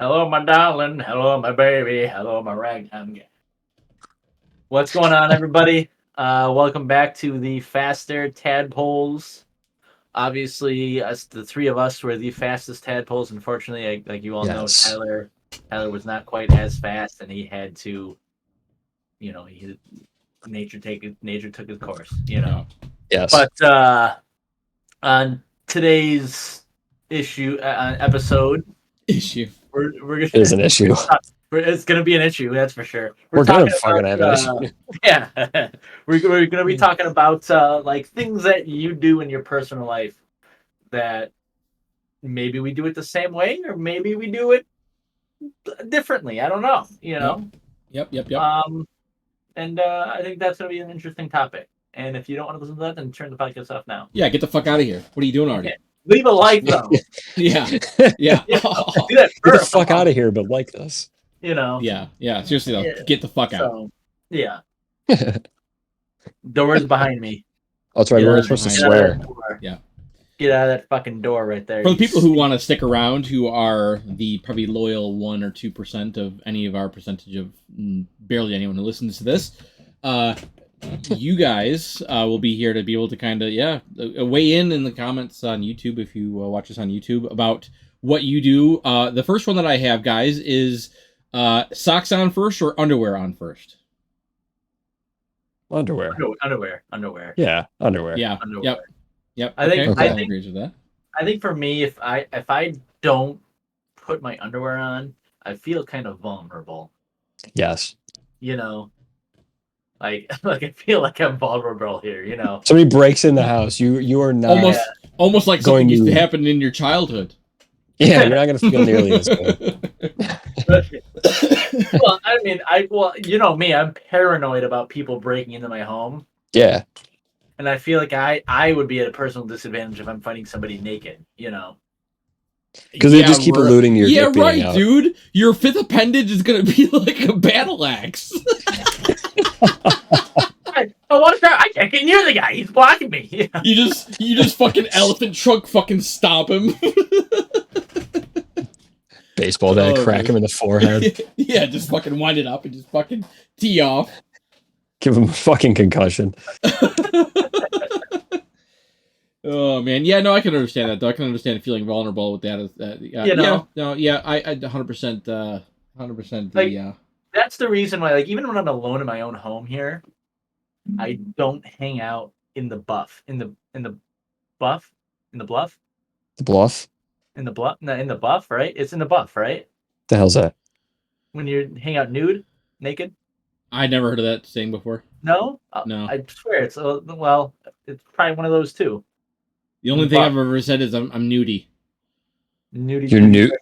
Hello, my darling. Hello, my baby. Hello, my ragtime gal. What's going on, everybody? Welcome back to the Faster Tadpoles. Obviously, us, the three of us, were the fastest tadpoles. Unfortunately, like you all know, Yes. Tyler was not quite as fast, and he had to, nature took his course, Yes. But on today's episode, we're It is an issue. It's going to be an issue, that's for sure. We're talking gonna fucking have an issue. Yeah, we're going to be talking about like things that you do in your personal life that maybe we do it the same way, or maybe we do it differently. I don't know. Yep. And I think that's going to be an interesting topic. And if you don't want to listen to that, then turn the podcast off now. Yeah, get the fuck out of here. What are you doing already? Okay. Leave a like though. Yeah. Do that Get the first. fuck out of here, but like this. Yeah. Seriously though, get the fuck out. So, yeah. Doors behind me. Oh, that's right. We're supposed to swear. Yeah. Get out of that fucking door right there. For the people who want to stick around, who are the probably loyal 1 or 2% of any of our percentage of barely anyone who listens to this, you guys will be here to be able to kind of weigh in the comments on YouTube if you watch us on YouTube about what you do. The first one that I have, guys, is socks on first or underwear on first? Underwear. Underwear. Yeah, underwear. Yeah. Underwear. Yep. I think I agree with that. I think for me, if I don't put my underwear on, I feel kind of vulnerable. Yes. Like I feel like I'm vulnerable here. Somebody breaks in the house. You are not almost like something used to happen in your childhood. Yeah, you're not gonna feel nearly as good. Well, I mean, you know me, I'm paranoid about people breaking into my home. Yeah. And I feel like I would be at a personal disadvantage if I'm fighting somebody naked, Because they just keep eluding your Yeah, being right, out. dude. Your fifth appendage is gonna be like a battle axe. I want to try. I can't get near the guy. He's blocking me. You just fucking elephant trunk fucking stop him. Baseball bat, crack him in the forehead. Yeah, just fucking wind it up and just fucking tee off. Give him a fucking concussion. Oh man, yeah, no, I can understand that. Though. I can understand feeling vulnerable with that. I 100%, 100%. That's the reason why. Like, even when I'm alone in my own home here, I don't hang out in the bluff. In the bluff. The bluff? In the buff, right? It's in the buff, right? The hell's that? When you hang out naked. I never heard of that saying before. No, No. I swear it's it's probably one of those two. The only thing I've ever said is I'm nudie. Nudie. You're nude.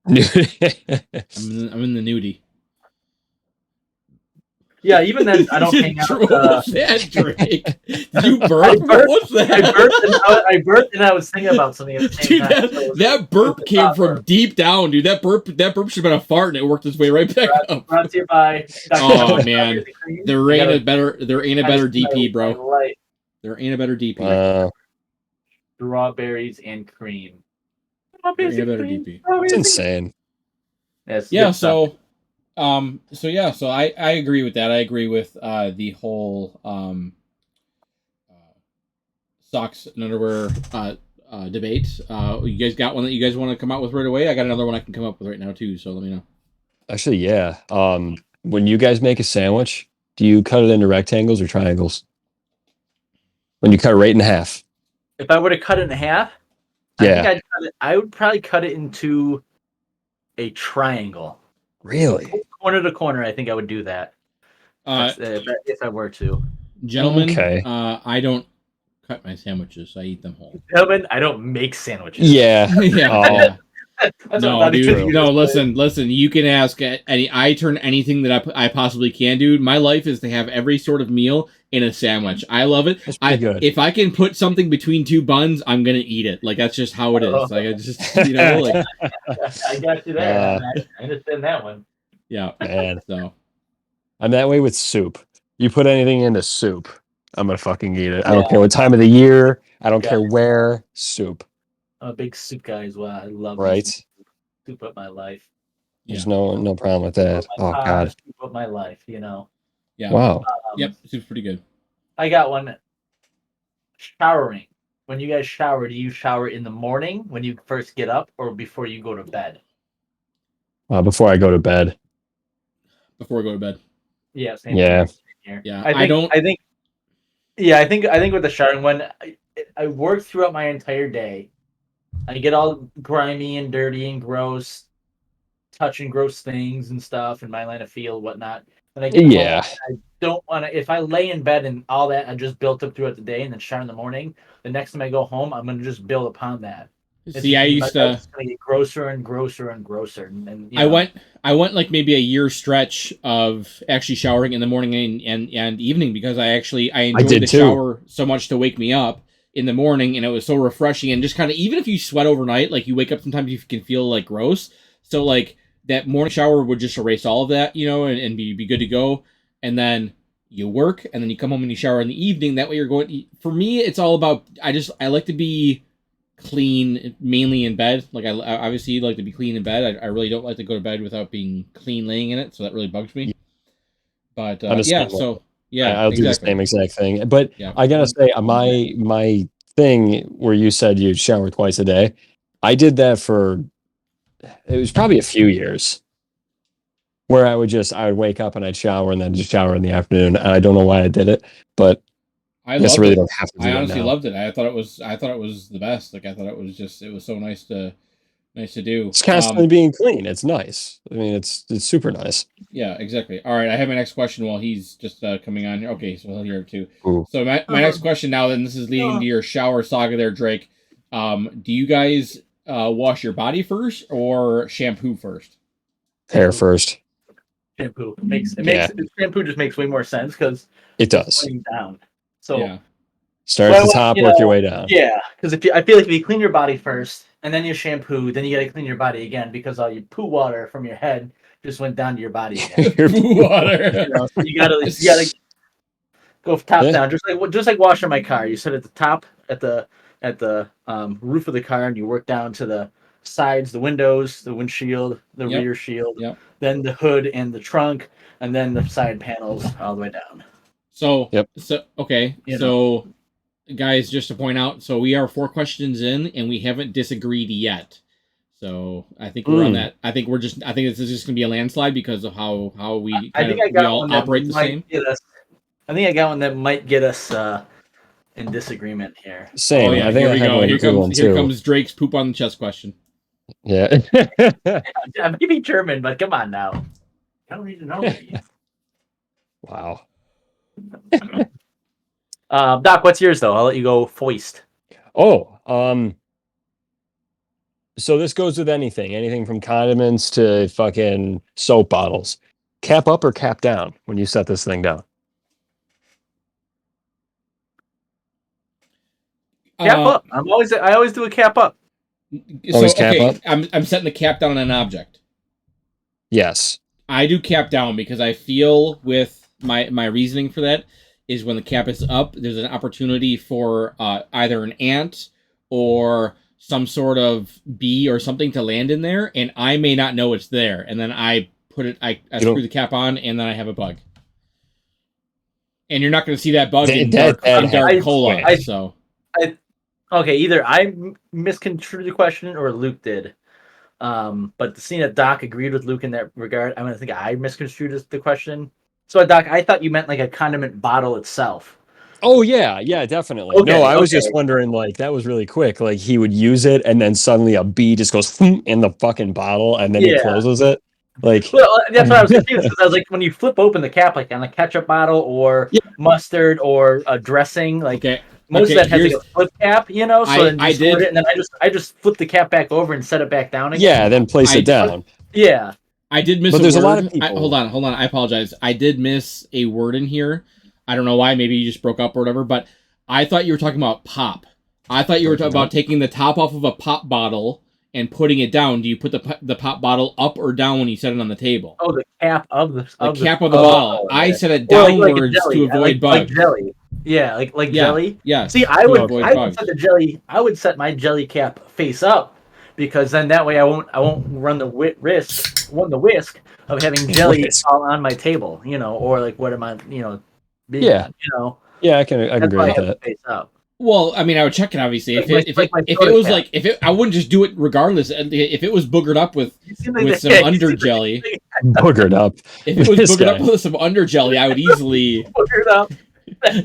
I'm in the nudie. Yeah, even then I don't hang out. What was that, Drake? Did you burp? What was that? I burped and I was thinking about something at the same Dude, time. that burp came from deep down, dude. That burp should have been a fart, and it worked its way right back up. Brought to you by Oh man, there ain't a better DP, bro. There ain't a better DP. Strawberries and cream. There ain't a better DP. It's insane. So I agree with that. I agree with the whole socks and underwear debate. You guys got one that you guys want to come out with right away? I got another one I can come up with right now too, so let me know. Actually, yeah. When you guys make a sandwich, do you cut it into rectangles or triangles? When you cut it right in half. If I were to cut it in half, yeah, I would probably cut it into a triangle. Really? Corner to corner, I think I would do that. If I were to. Gentlemen, okay. I don't cut my sandwiches. I eat them whole. Gentlemen, I don't make sandwiches. Yeah. Yeah. No, dude. No, listen. You can ask any. I turn anything that I possibly can, dude. My life is to have every sort of meal in a sandwich. I love it. That's pretty good. If I can put something between two buns, I'm gonna eat it. Like that's just how it is. Like I just, like. I got you there. I understand that one. Yeah, man. So I'm that way with soup. You put anything into soup, I'm gonna fucking eat it. I don't care what time of the year. I don't care where. Soup. I'm a big soup guy as well. I love right. Soup up my life. There's no problem with that. Oh God. With my life, you know. Yeah. Wow. Yep. Seems pretty good. I got one. Showering. When you guys shower, do you shower in the morning when you first get up, or before you go to bed? Before I go to bed. Before I go to bed. Yeah. Same Yeah. here. Yeah. I think. Yeah, I think with the showering, when I work throughout my entire day, I get all grimy and dirty and gross, touching gross things and stuff in my line of field, whatnot. And I get Yeah. home, I don't want to. If I lay in bed and all that I just built up throughout the day, and then shower in the morning, the next time I go home, I'm gonna just build upon that. See, I used to. It's gonna get grosser and grosser and grosser. And I went like maybe a year stretch of actually showering in the morning and evening because I enjoyed the shower so much to wake me up in the morning, and it was so refreshing and just kind of, even if you sweat overnight, like you wake up sometimes you can feel like gross. So like that morning shower would just erase all of that, and be good to go. And then you work, and then you come home and you shower in the evening. That way you're going. For me, it's all about. I like to be clean, mainly in bed. Like I obviously like to be clean in bed. I really don't like to go to bed without being clean laying in it. So that really bugs me. But yeah, so yeah, I'll do the same exact thing. But I gotta say, my thing where you said you shower twice a day, I did that for. It was probably a few years where I would wake up and I'd shower and then just shower in the afternoon. And I don't know why I did it, but I guess I really don't have to do it. I honestly loved it. I thought it was the best. Like I thought it was so nice to do. It's constantly being clean. It's nice. I mean, it's super nice. Yeah, exactly. All right, I have my next question while he's just coming on here. Okay, so he'll hear it too. Ooh. So my next question now, then, this is leading to your shower saga there, Drake. Do you guys wash your body first or shampoo first? Hair first. Shampoo shampoo just makes way more sense because it does. Down. So yeah. Start at the top, work your way down. Yeah, because I feel like if you clean your body first and then you shampoo, then you got to clean your body again because all your poo water from your head just went down to your body again. Your poo water. So you gotta go top down, just like washing my car. You sit at the top at the roof of the car, and you work down to the sides, the windows, the windshield, the rear shield, then the hood and the trunk, and then the side panels all the way down. So okay. So guys, just to point out, so we are 4 questions in and we haven't disagreed yet. So I think we're on that. I think this is just gonna be a landslide because of how we all operate the same. I think I got one that might get us in disagreement here. Same. I think here comes Drake's poop on the chest question. Yeah. I may be German, but come on now. I don't need to know that yet. Wow. Doc, what's yours though? I'll let you go foist. So this goes with anything from condiments to fucking soap bottles. Cap up or cap down when you set this thing down? Cap up. I always do a cap up. Always cap up? I'm setting the cap down on an object. Yes. I do cap down because I feel with my reasoning for that is when the cap is up, there's an opportunity for either an ant or some sort of bee or something to land in there, and I may not know it's there. And then I screw the cap on, and then I have a bug. And you're not going to see that bug in dark cola. Okay, either I misconstrued the question or Luke did. But seeing that Doc agreed with Luke in that regard, I'm going to think I misconstrued the question. So, Doc, I thought you meant like a condiment bottle itself. Oh, yeah, definitely. Okay, no, I was just wondering, like, that was really quick. Like, he would use it, and then suddenly a bee just goes in the fucking bottle, and then he closes it. Like, well, that's what I was confused because I was like, when you flip open the cap, like on a ketchup bottle or mustard or a dressing, like most of that has like a flip cap, So then I did it, and then I just flip the cap back over and set it back down again. Yeah, then place it down. Yeah, I did miss. But there's a lot of people. Hold on. I apologize. I did miss a word in here. I don't know why. Maybe you just broke up or whatever. But I thought you were talking about pop. I thought you were talking about taking the top off of a pop bottle and putting it down. Do you put the pop bottle up or down when you set it on the table? Oh, the cap of the bottle. I set it downwards to avoid bugs. Like jelly. Yeah, like jelly. Yeah. See, I would set the jelly. I would set my jelly cap face up because then that way I won't run the risk of having jelly Whisk. all on my table, or like what am I, being Yeah. on, Yeah, I can That's agree why I with have that. it face up. Well, I mean, I would check it obviously. If Like my it soda was cap. like I wouldn't just do it regardless. If it was boogered up with You seem like with the- some yeah, you under seem like jelly, Boogered up. if it was This boogered up guy. with some under jelly, I would easily, boogered up.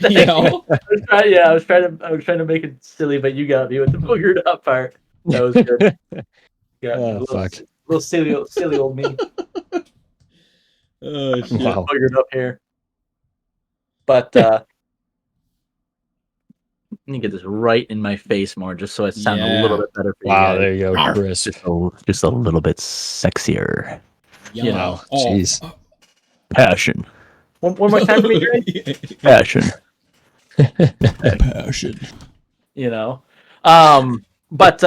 you know. I was trying to make it silly, but you got me with the boogered up part. That was good. Yeah, Oh, fuck. little silly old me. Oh shit! Wow. Boogered up here. But let me get this right in my face more, just so it sounds a little bit better for you Wow, guys. there you go, Chris. Just a little bit sexier. Yeah. Wow, Oh, jeez. Passion. One more time for me, Gary? Passion. Passion. But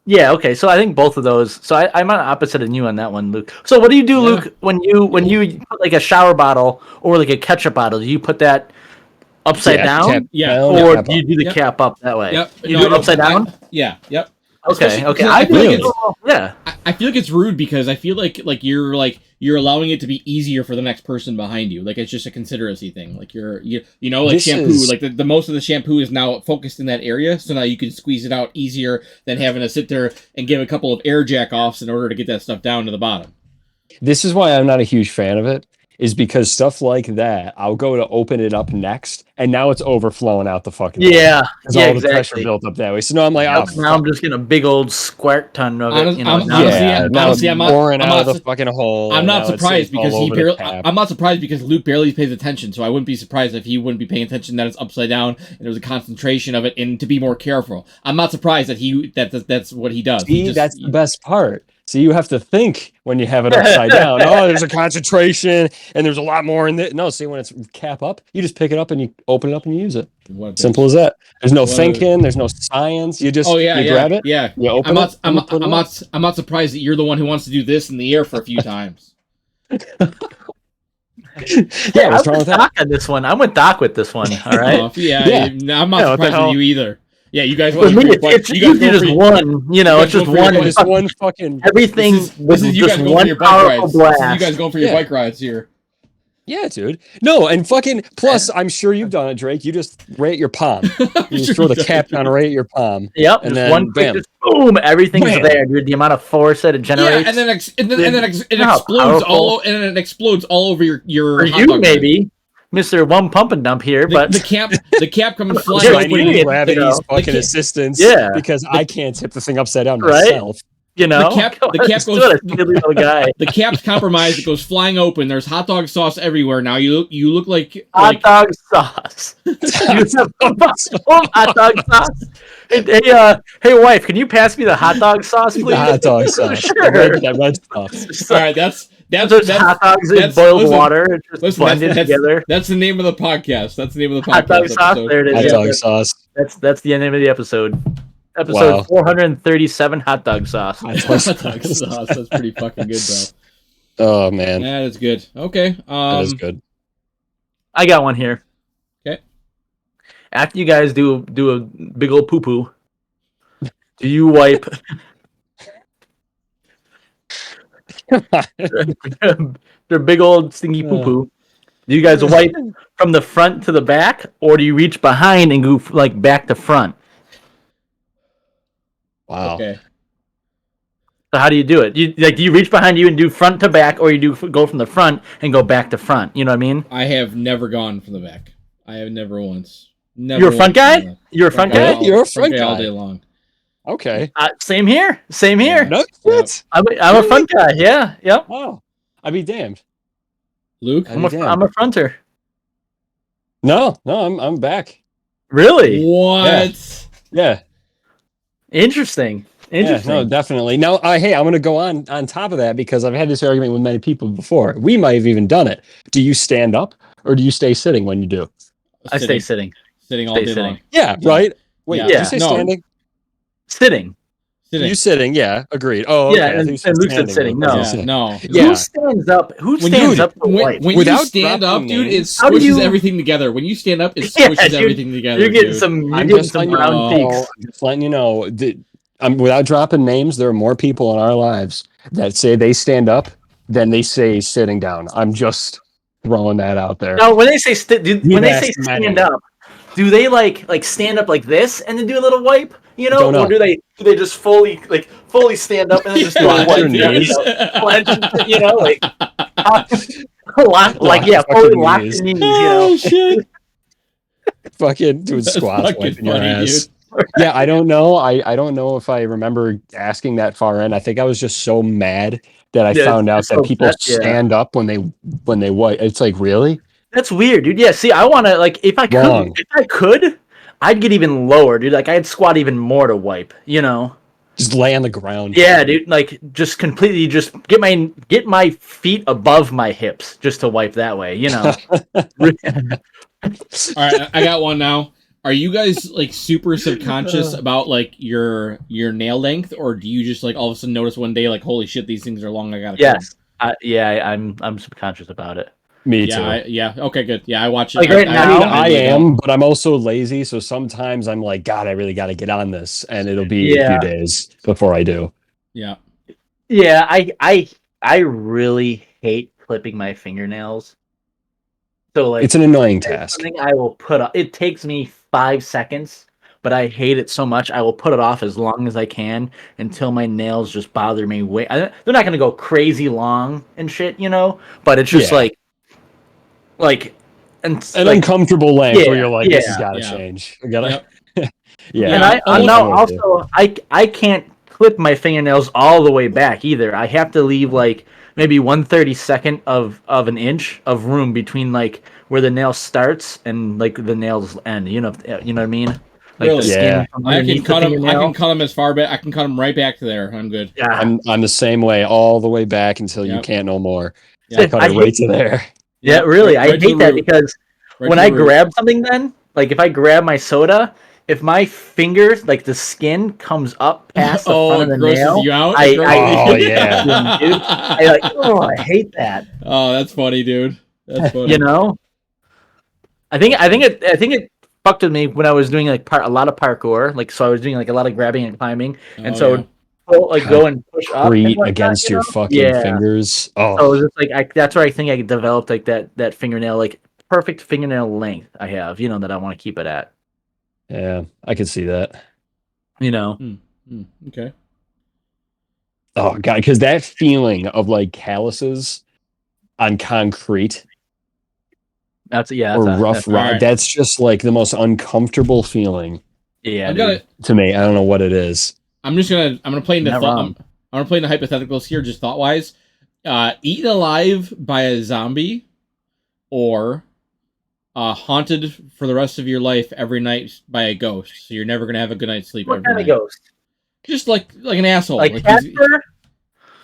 yeah, okay. So I think both of those. So I'm on opposite of you on that one, Luke. So what do you do, Yeah. Luke, when you put like a shower bottle or like a ketchup bottle? Do you put that upside down, Cap Yeah. down, or cap do you up. do the Yep. cap up that way? Yep. You No, do I it don't- upside down. Yeah. Yep. Okay. Especially- Okay. because I I do feel it. like it's- Yeah. I feel like it's rude because I feel like you're allowing it to be easier for the next person behind you. Like it's just a consideracy thing. Like you know like This shampoo. is- Like the most of the shampoo is now focused in that area, so now you can squeeze it out easier than having to sit there and give a couple of air jack offs in order to get that stuff down to the bottom. This is why I'm not a huge fan of it, is because stuff like that, I'll go to open it up next, and now it's overflowing out the fucking Yeah. because Yeah. all the pressure Exactly. built up that way. So now I'm like, oh, Now I'm just getting a big old squirt ton of it. Honest- Now honestly, it's- now honestly, it's I'm not- pouring I'm out not of the fucking hole. I'm not now it's surprised all because he over the barely. tap. I'm not surprised because Luke barely pays attention, so I wouldn't be surprised if he wouldn't be paying attention that it's upside down and there's a concentration of it, and to be more careful. I'm not surprised that that's what he does. He See, just- that's the best part. See, you have to think when you have it upside down. Oh, there's a concentration and there's a lot more in it. No, see, when it's cap up, you just pick it up and you open it up and you use it. What a bitch. Simple as that. There's no What a- thinking. There's no science. You just Oh yeah, you yeah, grab it. yeah. You open I'm not. it. I'm and you not. put it I'm on. not. I'm not surprised that you're the one who wants to do this in the air for a few times. Yeah, what's I'm wrong with with that? Doc on this one. I'm with Doc with this one. All right. Yeah, Yeah. I'm not Yeah, what the surprised hell? with you either. Yeah, you guys For want me, to it's usually just one. you It's guys just go for your one. bike- Just one fucking. Everything This with is you just guys going for one your bike powerful rides. blast. This is you guys going for your Yeah. bike rides here. Yeah, dude. No, and fucking plus, I'm sure you've done it, Drake. You just rate your palm. You just throw the cap down, rate your palm. Yep, And just then one quick, bam. just boom, everything's Bam. there, dude. The amount of force that it generates. Yeah, and then it You know how explodes all powerful- and then it explodes all over your for hot you, dog bag. maybe, Mr. One Pump and Dump here, but The cap comes flying Yeah, I open. we need need it, gravity's you know. fucking The ca- assistance. Yeah. Because I can't tip the thing upside down Right? myself. you know, the cap Let's goes- do it, a silly little guy. The cap's compromised. It goes flying open. There's hot dog sauce everywhere. Now you look like Hot dog sauce. You have a bottle of hot dog sauce. Hey, wife, can you pass me the hot dog sauce, please? The hot dog sauce. Sure. That red stuff. all right. That's There's hot dogs in that's- boiled listen, water and just listen, blended together. That's the name of the podcast. That's the name of the podcast. Hot dog sauce. episode. There it is. Hot Yeah, dog sauce. That's the name of the episode. Episode Wow. 437, hot dog sauce. Hot Hot dog dog sauce. sauce. That's pretty fucking good, though. Oh man, That is good. Okay. that is good. I got one here. Okay. After you guys do a big old poo poo, do you wipe their big old stinky poo poo? Do you guys wipe from the front to the back, or do you reach behind and go like back to front? Wow. Okay. So how do you do it? Do you reach behind you and do front to back, or you do go from the front and go back to front? You know what I mean? I have never gone from the back. I have never once. Never You're a front once guy? done that. You're a front guy guy? all- You're a front all guy. day long. Okay. Same here. Same here. No Yeah. shit. I'm a front guy. Yeah. Yep. Oh, I'd be damned. Luke, I'd be damned. I'm a fronter. No, I'm back. Really? what? Yeah. Interesting. Interesting. Yeah, no, definitely. Now, hey, I'm going to go on top of that because I've had this argument with many people before. We might have even done it. Do you stand up or do you stay sitting when you do? I stay sitting. Sitting all Stay day sitting. long. Yeah, Yeah. right. Wait, Yeah. did Yeah. you say No. standing? Sitting. Sitting. You sitting? Yeah, agreed. Oh, okay. Yeah, I think and you said Luke said standing. sitting. What No. was I Yeah, saying? no. Yeah. Who stands up? Who When stands you- up to When, wipe? when Without you stand up, dropping dude, it names. How do squishes you- everything together. When you stand up, it Yeah, squishes dude, everything together. You're getting dude. some. You're I'm getting just some letting you brown know. cheeks. I'm just letting you know that without dropping names, there are more people in our lives that say they stand up than they say sitting down. I'm just throwing that out there. Now, when they say You've asked many. stand up, do they like stand up like this and then do a little wipe? You know, Don't know. or do they just fully stand up and then just do a Lock wipe? your knees. You know, like fully fucking lock knees. your knees. You Oh know, shit! Fucking doing That's squats, fucking wiping your funny, ass. Yeah, I don't know. I don't know if I remember asking that far in. I think I was just so mad that I Yeah, found out it's that so people bad, yeah. stand up when they wipe. It's like, really? That's weird, dude. Yeah, see, I want to like if I Wrong. could, I'd get even lower, dude. Like I'd squat even more to wipe. You know. Just lay on the ground. Yeah, dude. Like just completely, just get my feet above my hips just to wipe that way. You know. All right, I got one now. Are you guys like super subconscious about like your nail length, or do you just like all of a sudden notice one day like, holy shit, these things are long? I gotta. Yes. I'm subconscious about it. Me Yeah, too. yeah. Okay, good. Yeah, I watch it. Like, right now, I am, but I'm also lazy. So sometimes I'm like, God, I really got to get on this, and it'll be a few days before I do. Yeah. Yeah, I really hate clipping my fingernails. So like It's an annoying task. Something I will put up. It takes me 5 seconds, but I hate it so much. I will put it off as long as I can until my nails just bother me. They're not gonna go crazy long and shit, you know. But it's just Yeah. like an uncomfortable length where you're like, this has got to Yeah. change. I gotta. Yep. Yeah. And I'm now with you. also I can't clip my fingernails all the way back either. I have to leave like maybe 1/32 of an inch of room between like where the nail starts and like the nails end. You know what I mean? Like Really? the skin Yeah. from I can underneath cut the them. I fingernail. can cut them as far back. I can cut them right back to there. I'm good. Yeah. I'm the same way all the way back until you Yep. can't no more. Yeah. I cut it right to there. Yeah, really. Right I to hate the that root. because Right when to I the root. grab something, then like if I grab my soda, if my fingers, like the skin comes up past the front of it the grosses nail, you out. I Oh, hate yeah. that, dude. I hate that. Oh, that's funny, dude. That's funny. You know, I think it fucked with me when I was doing like a lot of parkour. Like so, I was doing like a lot of grabbing and climbing, and Oh, so yeah. like go and push up and Breathe whatnot, against you your know? fucking Yeah. fingers. So it Oh, was just like that's where I think I developed like that fingernail, like perfect fingernail length I have. You know that I want to keep it at. yeah. I could see that. You know. Okay. Oh god, because that feeling of like calluses on concrete or rough rock, alright. that's just like the most uncomfortable feeling Yeah, I'm dude. to me. I don't know what it is. I'm gonna play into Not thought. wrong. I'm gonna play into hypotheticals here, just thought wise. Eaten alive by a zombie, or haunted for the rest of your life every night by a ghost. So you're never gonna have a good night's sleep. What every kind of night. ghost? Just like an asshole. Like he's- Casper?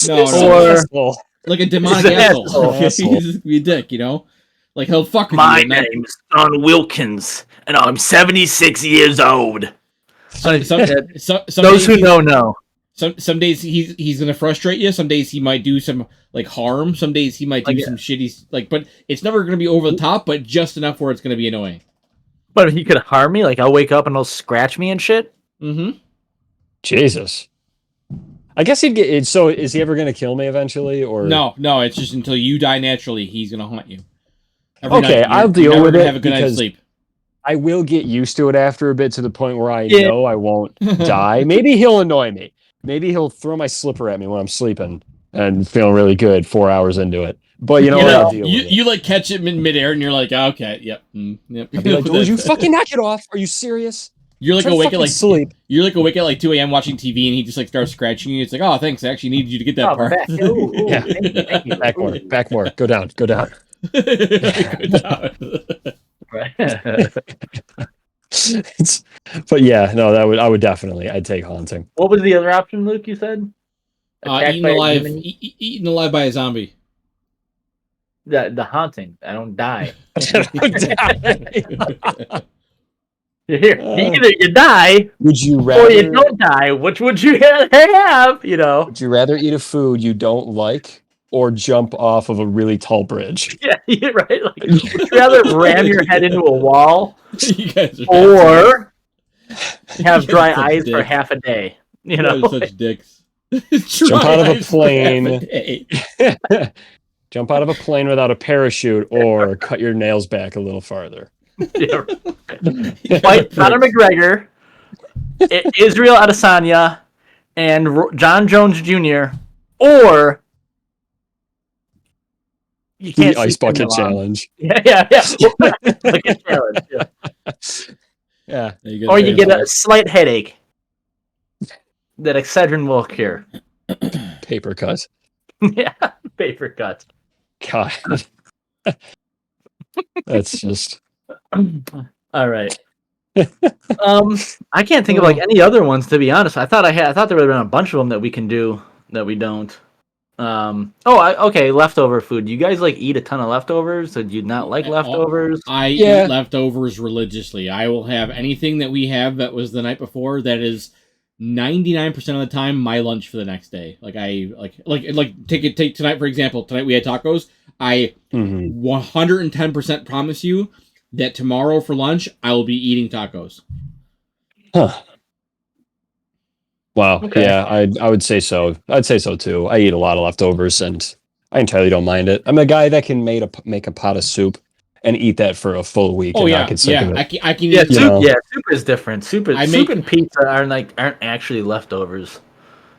No, Or- Well, like a demonic He's an asshole. asshole. He's just gonna be a dick, you know. Like he'll fuck with My you. and not- name's Don Wilkins, and I'm 76 years old. some Those who days know. Some days he's gonna frustrate you. Some days he might do some like harm. Some days he might do Like, some shitty like. But it's never gonna be over the top. But just enough where it's gonna be annoying. But he could harm me. Like I'll wake up and he'll scratch me and shit. Mm-hmm. Jesus. I guess he'd get it. So is he ever going to kill me eventually? Or No, it's just until you die naturally, he's gonna haunt you. Okay, I'll deal never with gonna it Have a good night's because- sleep. I will get used to it after a bit to the point where I Yeah. know I won't die. Maybe he'll annoy me. Maybe he'll throw my slipper at me when I'm sleeping and feeling really good 4 hours into it. But you know You what? know, I'll deal with it. You like catch it midair and you're like, okay, yep, yep. I'd be like, would you fucking knock it off? Are you serious? You're like Try to awake at fucking like sleep. You're like awake at like 2 a.m. watching TV, and he just like starts scratching you. It's like, oh, thanks. I actually needed you to get that Oh, part. back. Ooh, Yeah. thank you. Back more. Go down. Good job. But yeah, no, I would definitely. I'd take haunting. What was the other option, Luke? You said Attacked Eaten by a alive, demon? eaten alive by a zombie. The haunting. I don't die. Would Either you die you or you rather? don't die. Which would you have? You know? Would you rather eat a food you don't like or jump off of a really tall bridge? Yeah, you're right. Like, would you rather ram your head into a wall You guys are or have You guys dry are eyes for dick. half a day? You know, You're such dicks. Jump out of a Ice for plane. half a day. Jump out of a plane without a parachute, or cut your nails back a little farther. Yeah. Fight Conor McGregor, Israel Adesanya, and John Jones Jr. Or you can't The ice see Tim bucket Milan. challenge. Yeah. Bucket challenge. Yeah. Yeah. Or you get a slight headache that Excedrin will cure. Paper cut. Yeah, paper cut. God. That's just. All right. I can't think of like any other ones, to be honest. I thought there would have been a bunch of them that we can do that we don't. Okay, leftover food. Do you guys like eat a ton of leftovers? Or do you not like leftovers? I eat leftovers religiously. I will have anything that we have that was the night before that is 99% of the time my lunch for the next day. Like take tonight for example. Tonight we had tacos. I 110% promise you that tomorrow for lunch I will be eating tacos. Huh. Wow. Okay. Yeah, I would say so. I'd say so too. I eat a lot of leftovers, and I entirely don't mind it. I'm a guy that can make a pot of soup and eat that for a full week. Oh and yeah, not get sick of it. I can Yeah, eat. soup is different. Soup and pizza aren't actually leftovers.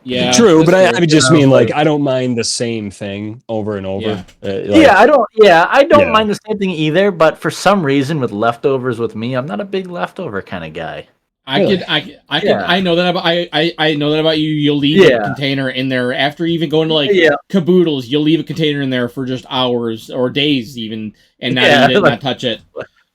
Yeah, true, but I just mean like I don't mind the same thing over and over. Yeah. I don't mind the same thing either. But for some reason, with leftovers, with me, I'm not a big leftover kind of guy. I know that about I know that about you. You'll leave a container in there after even going to like caboodles. You'll leave a container in there for just hours or days even, and not eat it, not touch it.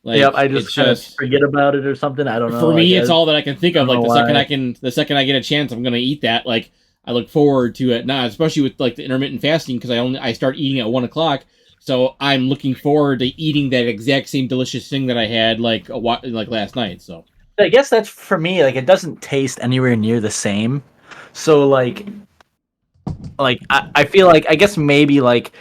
Like, I just forget about it or something. I don't know. For me, it's all that I can think of. Like the second I get a chance, I'm gonna eat that. Like I look forward to it now, especially with like the intermittent fasting because I start eating at 1:00. So I'm looking forward to eating that exact same delicious thing that I had like last night. So. I guess that's for me. Like, it doesn't taste anywhere near the same. So, like I feel like I guess maybe like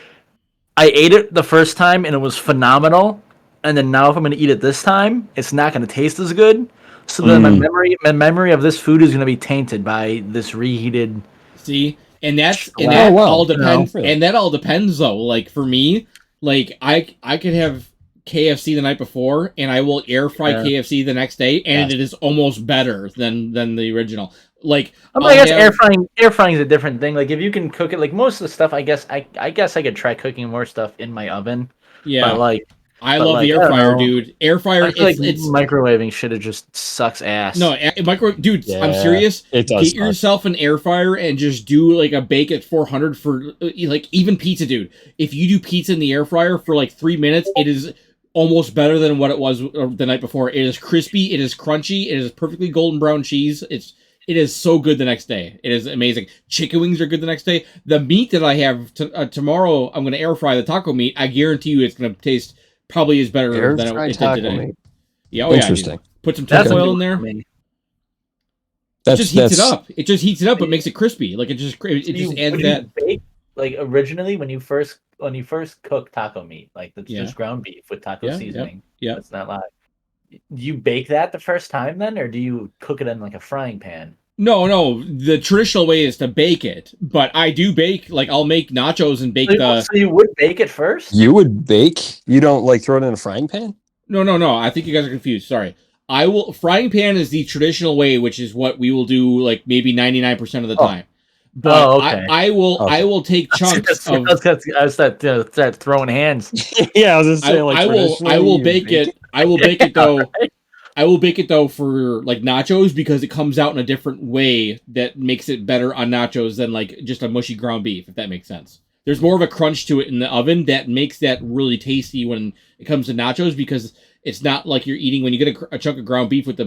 I ate it the first time and it was phenomenal, and then now if I'm going to eat it this time, it's not going to taste as good. So then my memory of this food is going to be tainted by this reheated. See, all depends. And that all depends though. Like for me, like I could have KFC the night before, and I will air fry KFC the next day, and it is almost better than the original. Like I guess air frying is a different thing. Like if you can cook it, like most of the stuff, I guess I could try cooking more stuff in my oven. Yeah, but I love the air fryer, dude. Air fryer, it's microwaving shit. It just sucks ass. No, dude. Yeah, I'm serious. It does. Get yourself an air fryer and just do like a bake at 400 for like even pizza, dude. If you do pizza in the air fryer for like 3 minutes, it is almost better than what it was the night before. It is crispy. It is crunchy. It is perfectly golden brown cheese. It is so good the next day. It is amazing. Chicken wings are good the next day. The meat that I have tomorrow, I'm going to air fry the taco meat. I guarantee you it's going to taste probably as better than it did today. Meat. Yeah, interesting. Put some tinfoil in there. It just heats it up. It just heats it up, but makes it crispy. Like it just adds that. Bake, like originally, when you first cook taco meat, like just ground beef with taco seasoning. Yeah, it's not live. Do you bake that the first time then, or do you cook it in like a frying pan? No. The traditional way is to bake it, but I do bake. Like I'll make nachos and bake So you would bake it first? You would bake? You don't like throw it in a frying pan? No. I think you guys are confused. Sorry. Frying pan is the traditional way, which is what we will do like maybe 99% of the time. But okay. I will take chunks of. I was that throwing hands. Yeah, I was just saying. Like I will bake it. I will bake it though. Right? I will bake it though for like nachos because it comes out in a different way that makes it better on nachos than like just a mushy ground beef. If that makes sense. There's more of a crunch to it in the oven that makes that really tasty when it comes to nachos because it's not like you're eating when you get a chunk of ground beef with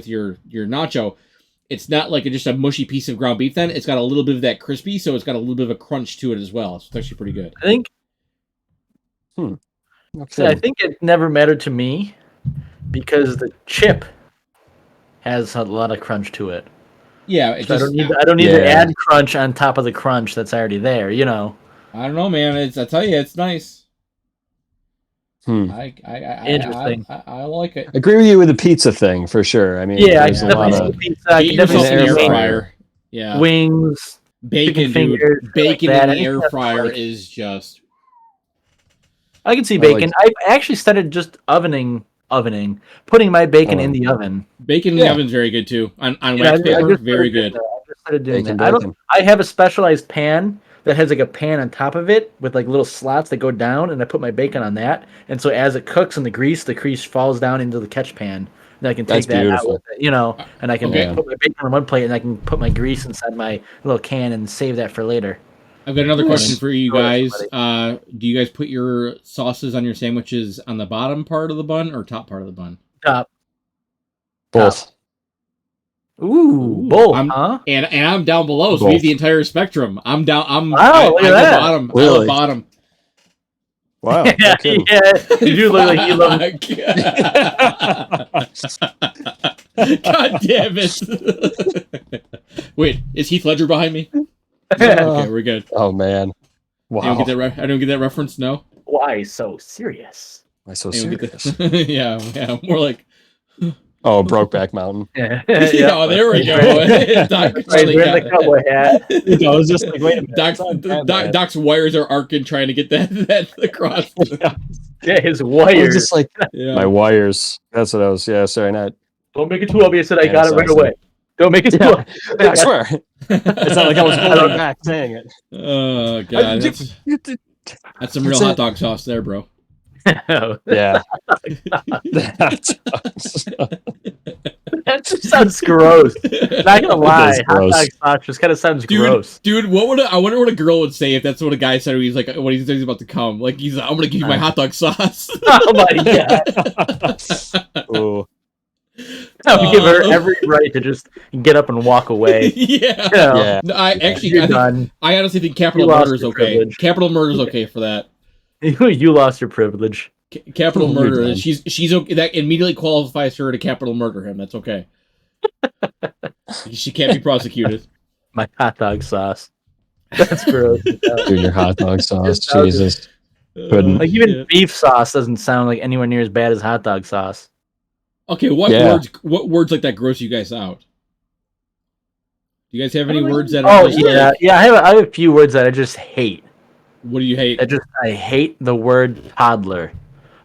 your nacho. It's not like just a mushy piece of ground beef then. It's got a little bit of that crispy, so it's got a little bit of a crunch to it as well. So it's actually pretty good. I think I think it never mattered to me because the chip has a lot of crunch to it. Yeah, so I don't need to add crunch on top of the crunch that's already there, you know. I don't know, man. I tell you, it's nice. Interesting. I like it. Agree with you with the pizza thing for sure. I mean, Yeah, I there's can a lot definitely of see pizza. I Get can definitely yourself an see air wings. fryer. Yeah, wings, bacon, chicken dude. fingers, Bacon like that. in the Anything air that's fryer like- is just. I can see I like- bacon. I actually started just ovening, putting my bacon in the oven. Bacon in the oven's very good too. On wax paper, very good. I just started doing Bacon, that. bacon. I have a specialized pan that has like a pan on top of it with like little slots that go down, and I put my bacon on that. And so as it cooks in the grease falls down into the catch pan. And I can take That's that beautiful. out with it, and I can Okay. put my bacon on one plate, and I can put my grease inside my little can and save that for later. I've got another question Nice. for you Go guys. ahead, Do you guys put your sauces on your sandwiches on the bottom part of the bun or top part of the bun? Top. both. Ooh, both, I'm- huh? And I'm down below, so we have Both. the entire spectrum. I'm down. Wow, look at I'm that. the bottom. I'm Really? the bottom. Wow. yeah, no kidding. you do look like you love. God damn it! Wait, is Heath Ledger behind me? Uh, Okay, we're good. Oh man. I don't Wow. get that. I don't get that reference. No. Why so serious? Why so I don't get serious? that. yeah, more like. Oh, Brokeback Mountain. Yeah, Oh, there we go. Doc, Right, finally wearing got the cowboy hat. I was just like, wait a minute. Doc's wires are arcing trying to get that across. Yeah, his I was wires. just like Yeah. my wires. That's what I was. Yeah, sorry, not. Don't make it too obvious that I Yeah, got it right sorry. away. Don't make it too Yeah. obvious. I swear. It's not like I was holding back saying it. Oh god, that's some real That's hot it. dog sauce there, bro. Yeah. That just sounds gross. Not gonna lie, is hot gross. dog sauce just kind of sounds Dude, gross. dude, I wonder what a girl would say if that's what a guy said when he's like when he's about to come. Like he's like, I'm gonna give you my hot dog sauce. Oh my god! Ooh. I would give her every right to just get up and walk away. yeah. You know, Yeah. No, I actually you're I done. honestly think capital You lost murder is your okay. privilege. Capital murder is okay for that. You lost your privilege. Capital You're murder. done. She's okay. That immediately qualifies her to capital murder him. That's okay. She can't be prosecuted. My hot dog sauce. That's gross. Dude, your hot dog sauce. That was Jesus. Couldn't. Like even Shit. beef sauce doesn't sound like anywhere near as bad as hot dog sauce. Okay, what Yeah. words like that gross you guys out? Do you guys have any words that Oh are just yeah, like, yeah. I have a few words that I just hate. what do you hate? I hate the word toddler.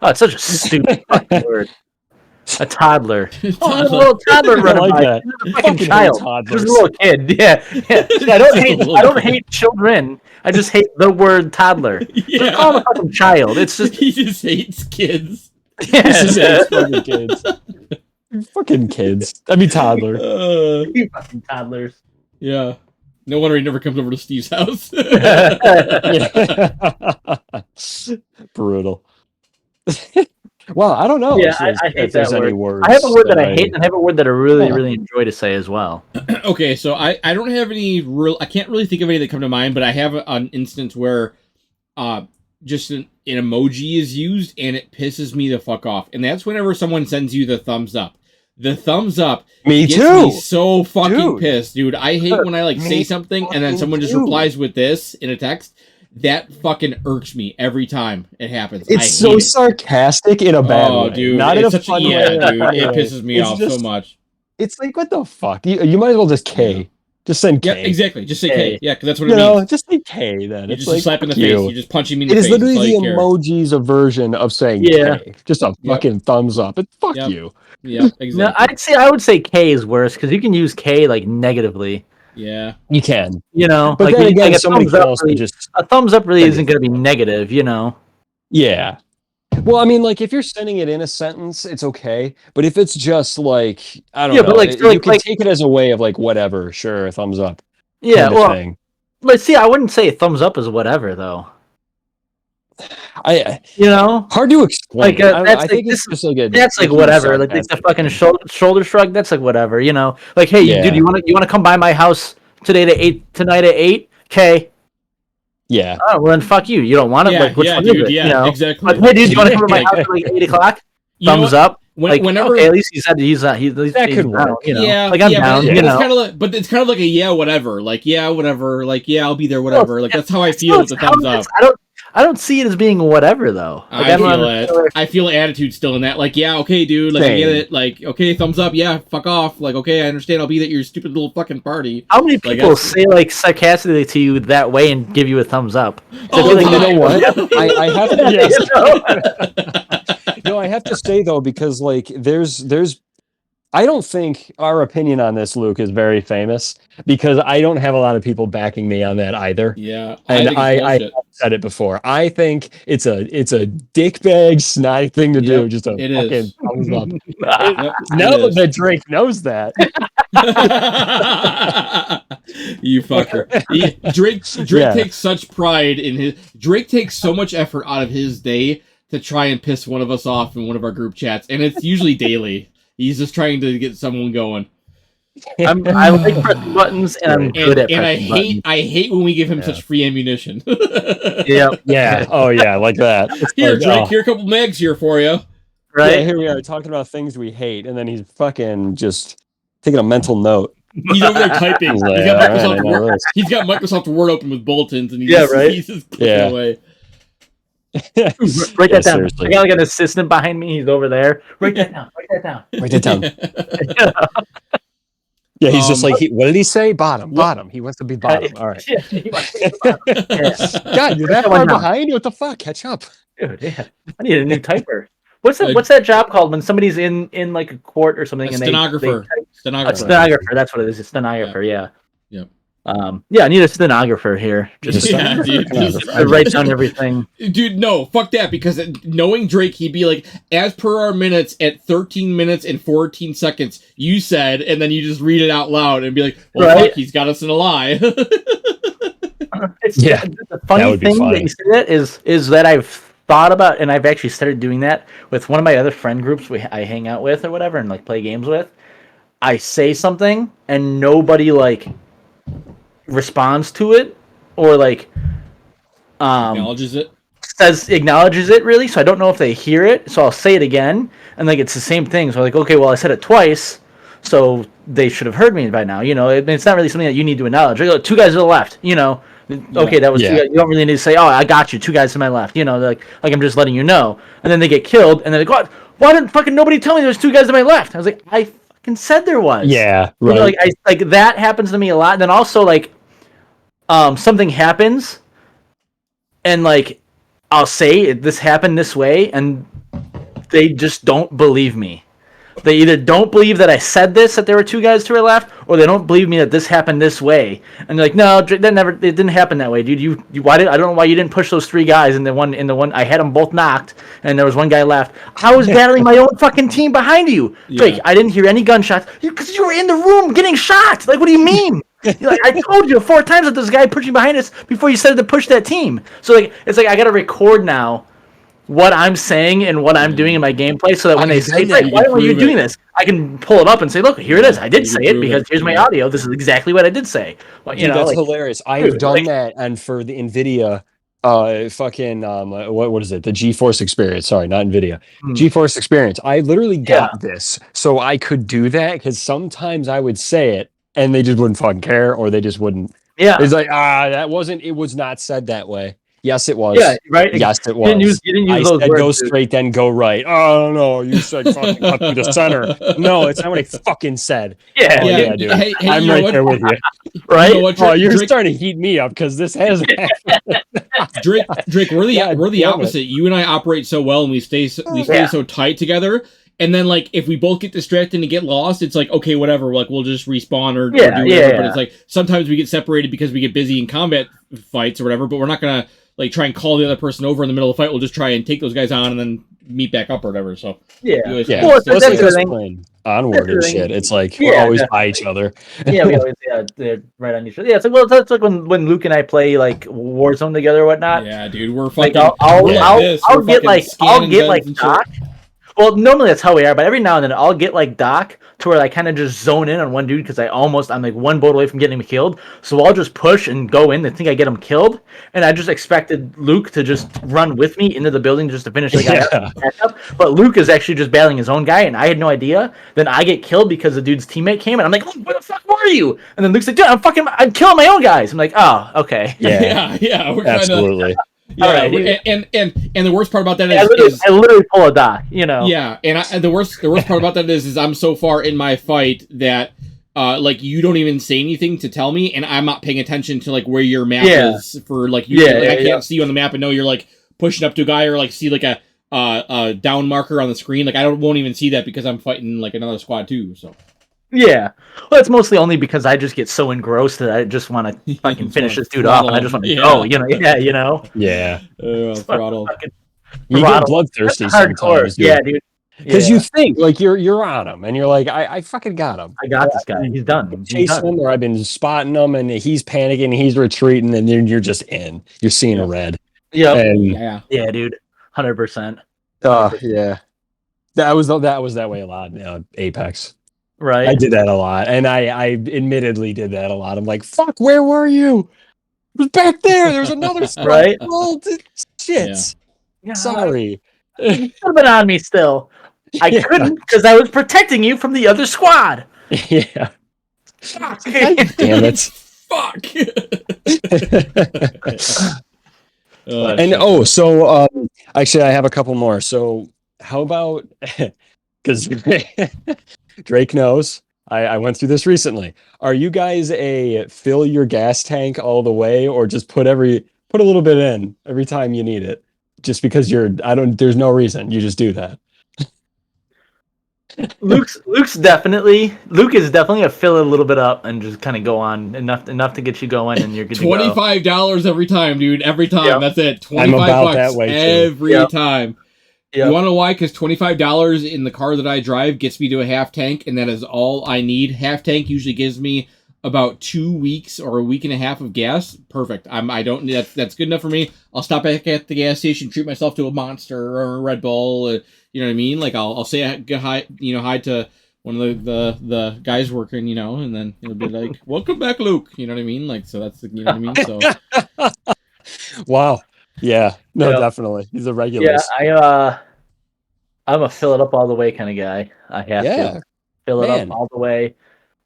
Oh, it's such a stupid fucking word. A toddler. Oh, there's a little toddler I running like by. that. There's a fucking Fucking child. toddlers. There's a little kid. Yeah. I don't hate children. I just hate the word toddler. Just call him a fucking child. It's just He just hates kids. This is it. Fucking kids. Fucking kids. I mean toddler. You fucking toddlers. Yeah. No wonder he never comes over to Steve's house. Brutal. Well, I don't know. Yeah, if I hate there's that any word. words I have a word that I hate, and I have a word that I really, Yeah. really enjoy to say as well. Okay, so I don't have any real. I can't really think of any that come to mind, but I have an instance where, just an emoji is used and it pisses me the fuck off, and that's whenever someone sends you the thumbs up. The thumbs up Me gets too. me so fucking Dude. pissed, dude. I hate when I like say Me something and then fucking someone just too. replies with this in a text. That fucking irks me every time it happens. I It's hate so it. sarcastic in a bad Oh, way. dude, Not in a it's such fun yeah, way. dude. It pisses me It's off just- so much. It's like, what the fuck? You might as well just K. Yeah. Just send Yeah, K. exactly. Just say K. K. Yeah, because that's what You it know, means. just say K then. You're It's just like, a slap in the fuck face. you. You're just punching me in the It is face. literally That's all the you care. emojis a version of saying Yeah. K. Just a fucking thumbs up. It, fuck Yep. you. Yeah, No, exactly. I would say K is worse because you can use K like negatively. Yeah. You can. You know, But like, then again, like somebody can also really, just a thumbs up really send isn't it. going to be negative. You know. Yeah. Well, I mean, like if you're sending it in a sentence, it's okay. But if it's just like I don't Yeah, know, but, like, you like- can like- take it as a way of like whatever, sure, thumbs up. Yeah. kind of Well, thing. but see, I wouldn't say thumbs up is whatever though. I You know. hard to explain. Like, I that's think like- it's just like a That's like huge whatever. Like the sarcastic fucking thing. shoulder shrug. That's like whatever. You know. Like, hey, Yeah. dude, you want to come by my house tonight at 8? Okay. Yeah. Oh well, then fuck you. You don't want it. Yeah, like, which yeah, one dude. is it? Yeah, You know. exactly. Like, hey, dude, you want to come to my house at like 8 o'clock? You know Thumbs what? up. Like, Whenever. okay, at least he said he's That could down, work. you know. Yeah, like I'm yeah, down. but You it's know. kind of like, but it's kind of like a yeah, whatever. Like yeah, whatever. Like yeah, I'll be there, whatever. Like that's how I feel with the thumbs up. I don't see it as being whatever though. Like, I feel it. I feel attitude still in that. Like, yeah, okay, dude. Like, I get it. Like, okay, thumbs up. Yeah, fuck off. Like, okay, I understand. I'll be at your stupid little fucking party. How many people say like sarcastically to you that way and give you a thumbs up? Oh, you know what? I have to. No, I have to say though, because like there's. I don't think our opinion on this, Luke, is very famous because I don't have a lot of people backing me on that either. Yeah, and I have said it before. I think it's a dickbag, snide thing to do. Just a fucking thumbs up. Now that Drake knows that, you fucker. Drake takes such pride in his. Drake takes so much effort out of his day to try and piss one of us off in one of our group chats, and it's usually daily. He's just trying to get someone going. I like pressing buttons, and I'm good at pressing buttons. I hate when we give him such free ammunition. Yeah. Oh yeah, like that. Here, Drake. Here, a couple mags here for you. Right. Yeah, here we are talking about things we hate, and then he's fucking just taking a mental note. He's over there typing. He's got Microsoft Word open with bulletins, and he's just clicking away. Write that down. Seriously. I got like an assistant behind me. He's over there. Write that down. Write that down. Write that down. Yeah, he's just like, what did he say? Bottom. He wants to be bottom. All right. Yeah, he wants to be bottom. God, you're that far behind? What the fuck? Catch up. Dude, yeah. I need a new typer. What's that job called when somebody's in like a court or something? A stenographer. A stenographer. That's what it is. A stenographer. Yeah. Yep. I need a stenographer here. Just to write down everything. Dude, no, fuck that. Because knowing Drake, he'd be like, as per our minutes at 13 minutes and 14 seconds, you said, and then you just read it out loud and be like, well, fuck, he's got us in a lie. The funny thing that you say that is that I've thought about, and I've actually started doing that with one of my other friend groups I hang out with or whatever and like play games with. I say something and nobody like responds to it or like acknowledges it really, so I don't know if they hear it, so I'll say it again and like it's the same thing, so like, okay, well, I said it twice, so they should have heard me by now, you know. It's not really something that you need to acknowledge. Like, 2 guys to the left, you know. Okay, that was 2 guys. You don't really need to say, oh, I got you, 2 guys to my left, you know, like I'm just letting you know. And then they get killed and then they go, why didn't fucking nobody tell me there's 2 guys to my left? I was like, I fucking said there was. Yeah, right. You know, like that happens to me a lot. And then also like something happens and like I'll say this happened this way and they just don't believe me. They either don't believe that I said this, that there were 2 guys to our left, or they don't believe me that this happened this way. And they're like, no, it didn't happen that way, dude. I don't know why you didn't push those 3 guys in the one I had them both knocked and there was 1 guy left. I was battling my own fucking team behind you. Drake, I didn't hear any gunshots because you were in the room getting shot. Like, what do you mean? Like, I told you 4 times that this guy pushing behind us before you started to push that team. So like, it's like I got to record now what I'm saying and what I'm doing in my gameplay, so that when they say, why are you doing this? I can pull it up and say, look, here it is. I did say it because here's my audio. This is exactly what I did say. Well, you know, that's like, hilarious. I've done that, and for the NVIDIA, what is it? The GeForce Experience. Sorry, not NVIDIA. GeForce Experience. I literally got this so I could do that because sometimes I would say it and they just wouldn't fucking care, or they just wouldn't. Yeah. It's like, it was not said that way. Yes, it was. Yeah, right. Yes, it was. You didn't use those said words, go straight, then go right. Oh no, you said fucking cut through the center. No, it's not what I fucking said. Yeah, dude. Hey, I'm right there with you. Right? You know what, Drake, you're starting to heat me up because this has Drake, we're the opposite. You and I operate so well, and we stay so tight together. And then, like, if we both get distracted and get lost, it's like, okay, whatever. Like, we'll just respawn or do whatever. But it's like sometimes we get separated because we get busy in combat fights or whatever. But we're not gonna like try and call the other person over in the middle of the fight. We'll just try and take those guys on and then meet back up or whatever. So yeah. Well, that's the thing. Onward and shit. It's like we're always by each other. Yeah, we always they're right on each other. Yeah, it's like, well, that's like when Luke and I play like Warzone together or whatnot. Yeah, dude, we're fucking. Like, I'll get like Doc. Well, normally that's how we are, but every now and then I'll get like Doc to where I kind of just zone in on one dude because I'm like 1 bolt away from getting him killed. So I'll just push and go in and think I get him killed. And I just expected Luke to just run with me into the building just to finish the guy up. But Luke is actually just battling his own guy, and I had no idea. Then I get killed because the dude's teammate came, and I'm like, where the fuck were you? And then Luke's like, dude, I'm killing my own guys. I'm like, oh, okay. Yeah, we're absolutely. Yeah, All right. and the worst part about that I literally pull a Doc, you know. Yeah, and the worst part about that is I'm so far in my fight that like you don't even say anything to tell me, and I'm not paying attention to like where your map is for like you. Like, I can't see you on the map and know you're like pushing up to a guy or like see like a down marker on the screen. Like I won't even see that because I'm fighting like another squad too. So. Yeah, well, it's mostly only because I just get so engrossed that I just want to fucking finish this dude off, and I just want to go, you know. Yeah, you know. Yeah. Throttle. You get bloodthirsty sometimes, dude. Yeah, dude. Because you think like you're on him, and you're like, I fucking got him. I got this guy. He's done. Chasing him, or I've been spotting him, and he's panicking, he's retreating, and then you're just in. You're seeing a red. Yeah. Yeah, dude. 100%. Yeah. That was that way a lot. Apex. Right. I did that a lot, and I admittedly did that a lot. I'm like, fuck, where were you? It was back there. There's another spot. Right. Oh, shit. Yeah. Sorry. You could have been on me still. I couldn't because I was protecting you from the other squad. Yeah. Fuck. Damn it. Fuck. So actually I have a couple more. So how about because Drake knows I went through this recently. Are you guys a fill your gas tank all the way, or just put a little bit in every time you need it? Just because there's no reason. You just do that. Luke is definitely a fill a little bit up and just kind of go on enough to get you going, and you're good to go. $25 every time, dude. Every time. Yep. That's it. 25 bucks that way every time. Yep. You want to know why? Because $25 in the car that I drive gets me to a half tank, and that is all I need. Half tank usually gives me about 2 weeks or a week and a half of gas. Perfect. That's good enough for me. I'll stop back at the gas station, treat myself to a Monster or a Red Bull. You know what I mean? Like I'll say hi to one of the guys working, you know, and then it'll be like, "Welcome back, Luke." You know what I mean? Like, so that's you know what I mean. So. Wow. Yeah. No, definitely. He's a regular. Yeah, I'm a fill it up all the way kind of guy. I have to fill it up all the way.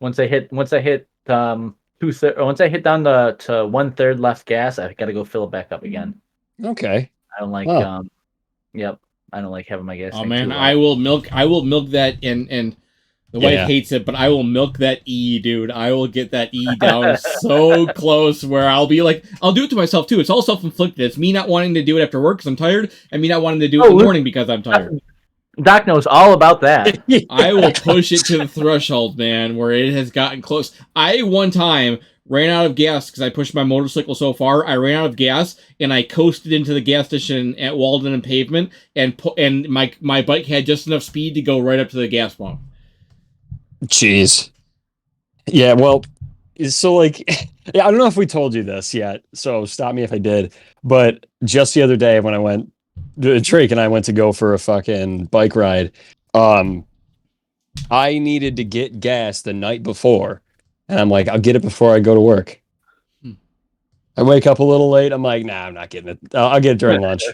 Once I hit once I hit down to 1/3 left gas, I got to go fill it back up again. Okay. I don't like I don't like having my gas. Oh man, I will milk that, and the wife hates it, but I will milk that E, dude. I will get that E down so close where I'll be like, I'll do it to myself too. It's all self-inflicted. It's me not wanting to do it after work because I'm tired, and me not wanting to do it in the morning because I'm tired. Doc knows all about that. I will push it to the threshold, man, where it has gotten close. I one time ran out of gas because I pushed my motorcycle so far. I ran out of gas and I coasted into the gas station at Walden and Pavement, and my bike had just enough speed to go right up to the gas pump. Jeez. Yeah, well, so like, I don't know if we told you this yet, so stop me if I did. But just the other day when I went, Drake and I went to go for a fucking bike ride, I needed to get gas the night before. And I'm like, I'll get it before I go to work. I wake up a little late. I'm like, nah, I'm not getting it. I'll get it during lunch.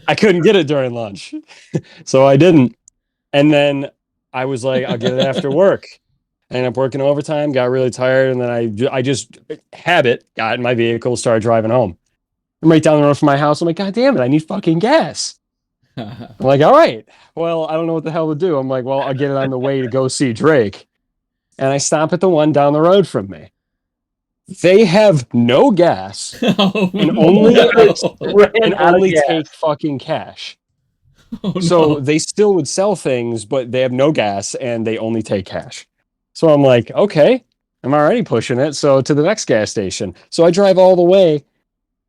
I couldn't get it during lunch. So I didn't. And then I was like, I'll get it after work. I ended up working overtime, got really tired. And then I just got in my vehicle, started driving home. I'm right down the road from my house. I'm like, God damn it, I need fucking gas. I'm like, all right, well, I don't know what the hell to do. I'm like, well, I'll get it on the way to go see Drake. And I stop at the one down the road from me. They have no gas and only take fucking cash. So they still would sell things, but they have no gas and they only take cash. So I'm like, okay, I'm already pushing it. So to the next gas station. So I drive all the way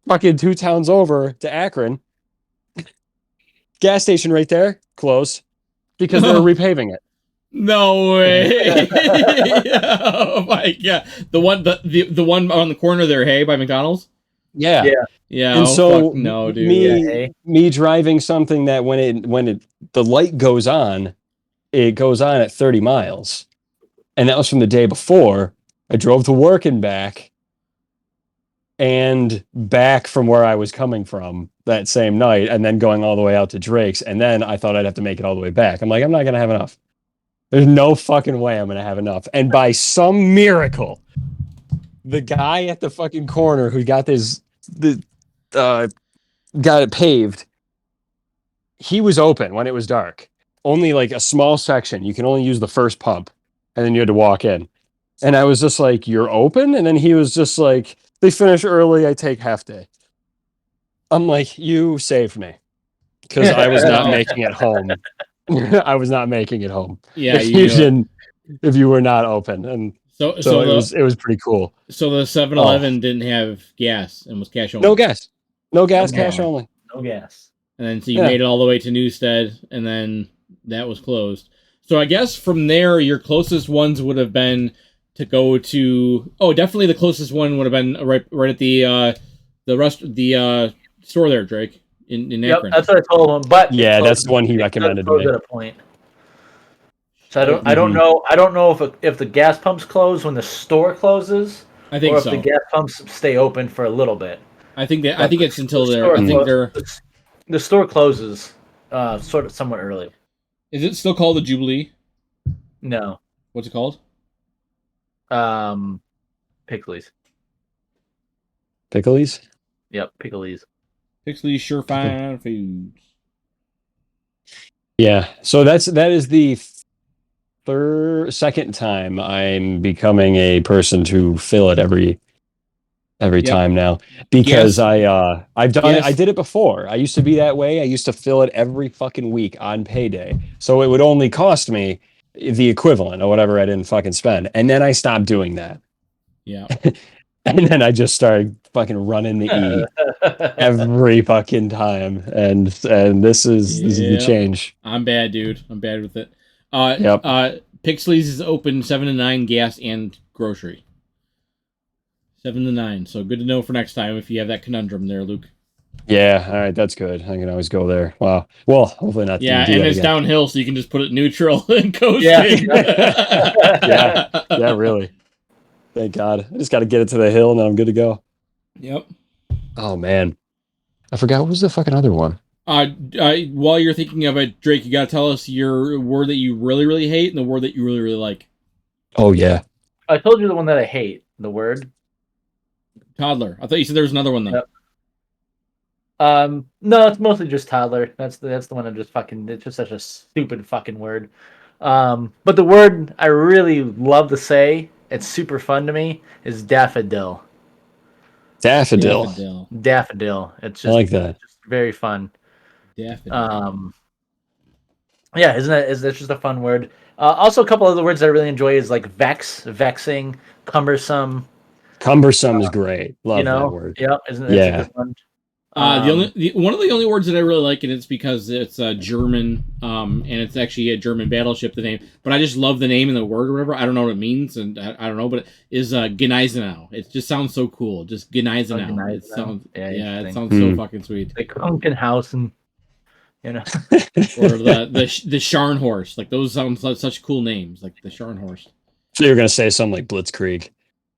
fucking 2 towns over to Akron. Gas station right there, closed because they're repaving it. No way! Oh my god, the one on the corner there, hey, by McDonald's. Yeah. And so no, dude. Me driving something that when the light goes on, it goes on at 30 miles, and that was from the day before. I drove to work and back from where I was coming from that same night, and then going all the way out to Drake's, and then I thought I'd have to make it all the way back. I'm like, I'm not gonna have enough. There's no fucking way I'm gonna have enough. And by some miracle, the guy at the fucking corner who got this got it paved. He was open when it was dark. Only like a small section. You can only use the first pump, and then you had to walk in. And I was just like, "You're open?" And then he was just like, "They finish early. I take half day." I'm like, "You saved me," because I was not making it home. I was not making it home. Yeah, If you were not open, and so it was pretty cool. So the 7-Eleven didn't have gas and was cash only. No gas, cash only. No gas. And then so you made it all the way to Newstead, and then that was closed. So I guess from there, your closest ones would have been to go to. Oh, definitely the closest one would have been right at the store there, Drake, in Akron. That's what I told him. But yeah, that's the one he recommended to me. At a point. So I don't know if the gas pumps close when the store closes. I think or if so. the gas pumps stay open for a little bit. I think it's until they're. I think they're. The store closes sort of somewhat early. Is it still called the Jubilee? No. What's it called? Pickles. Pickles? Yep, Pickles. Pickles Surefire Foods. Yeah. So that is the second time I'm becoming a person to fill it every time now, because I've done it. I did it before. I used to be that way. I used to fill it every fucking week on payday. So it would only cost me the equivalent or whatever I didn't fucking spend. And then I stopped doing that. Yeah. And then I just started fucking running the E every fucking time. And this is the change. I'm bad, dude. I'm bad with it. Pixley's is open 7 to 9, gas and grocery. 7 to 9. So good to know for next time if you have that conundrum there, Luke. Yeah, all right, that's good. I can always go there. Wow. Well, hopefully not. Yeah, and it's downhill, so you can just put it neutral and coast. Yeah, really. Thank God. I just got to get it to the hill, and then I'm good to go. Yep. Oh man, I forgot what was the fucking other one. While you're thinking of it, Drake, you got to tell us your word that you really, really hate and the word that you really, really like. Oh yeah. I told you the one that I hate. The word. Toddler. I thought you said there was another one though. Yep. No, it's mostly just toddler. That's the one I'm just fucking. It's just such a stupid fucking word. But the word I really love to say, it's super fun to me, is daffodil. Daffodil. It's just, I like that. Just very fun. Daffodil. Yeah, is that just a fun word? Also, a couple other words that I really enjoy is like vexing, cumbersome. Cumbersome is great. Love that word. Yeah, isn't that a good one? One of the only words that I really like, and it's because it's German, and it's actually a German battleship. The name, but I just love the name and the word or whatever. I don't know what it means, and I don't know, but it is Gneisenau. It just sounds so cool. Just Gneisenau. It sounds it sounds so fucking sweet. Like Krankenhausen, you know, or the Scharnhorst. Like those sound like such cool names, like the Scharnhorst. So you're gonna say something like Blitzkrieg?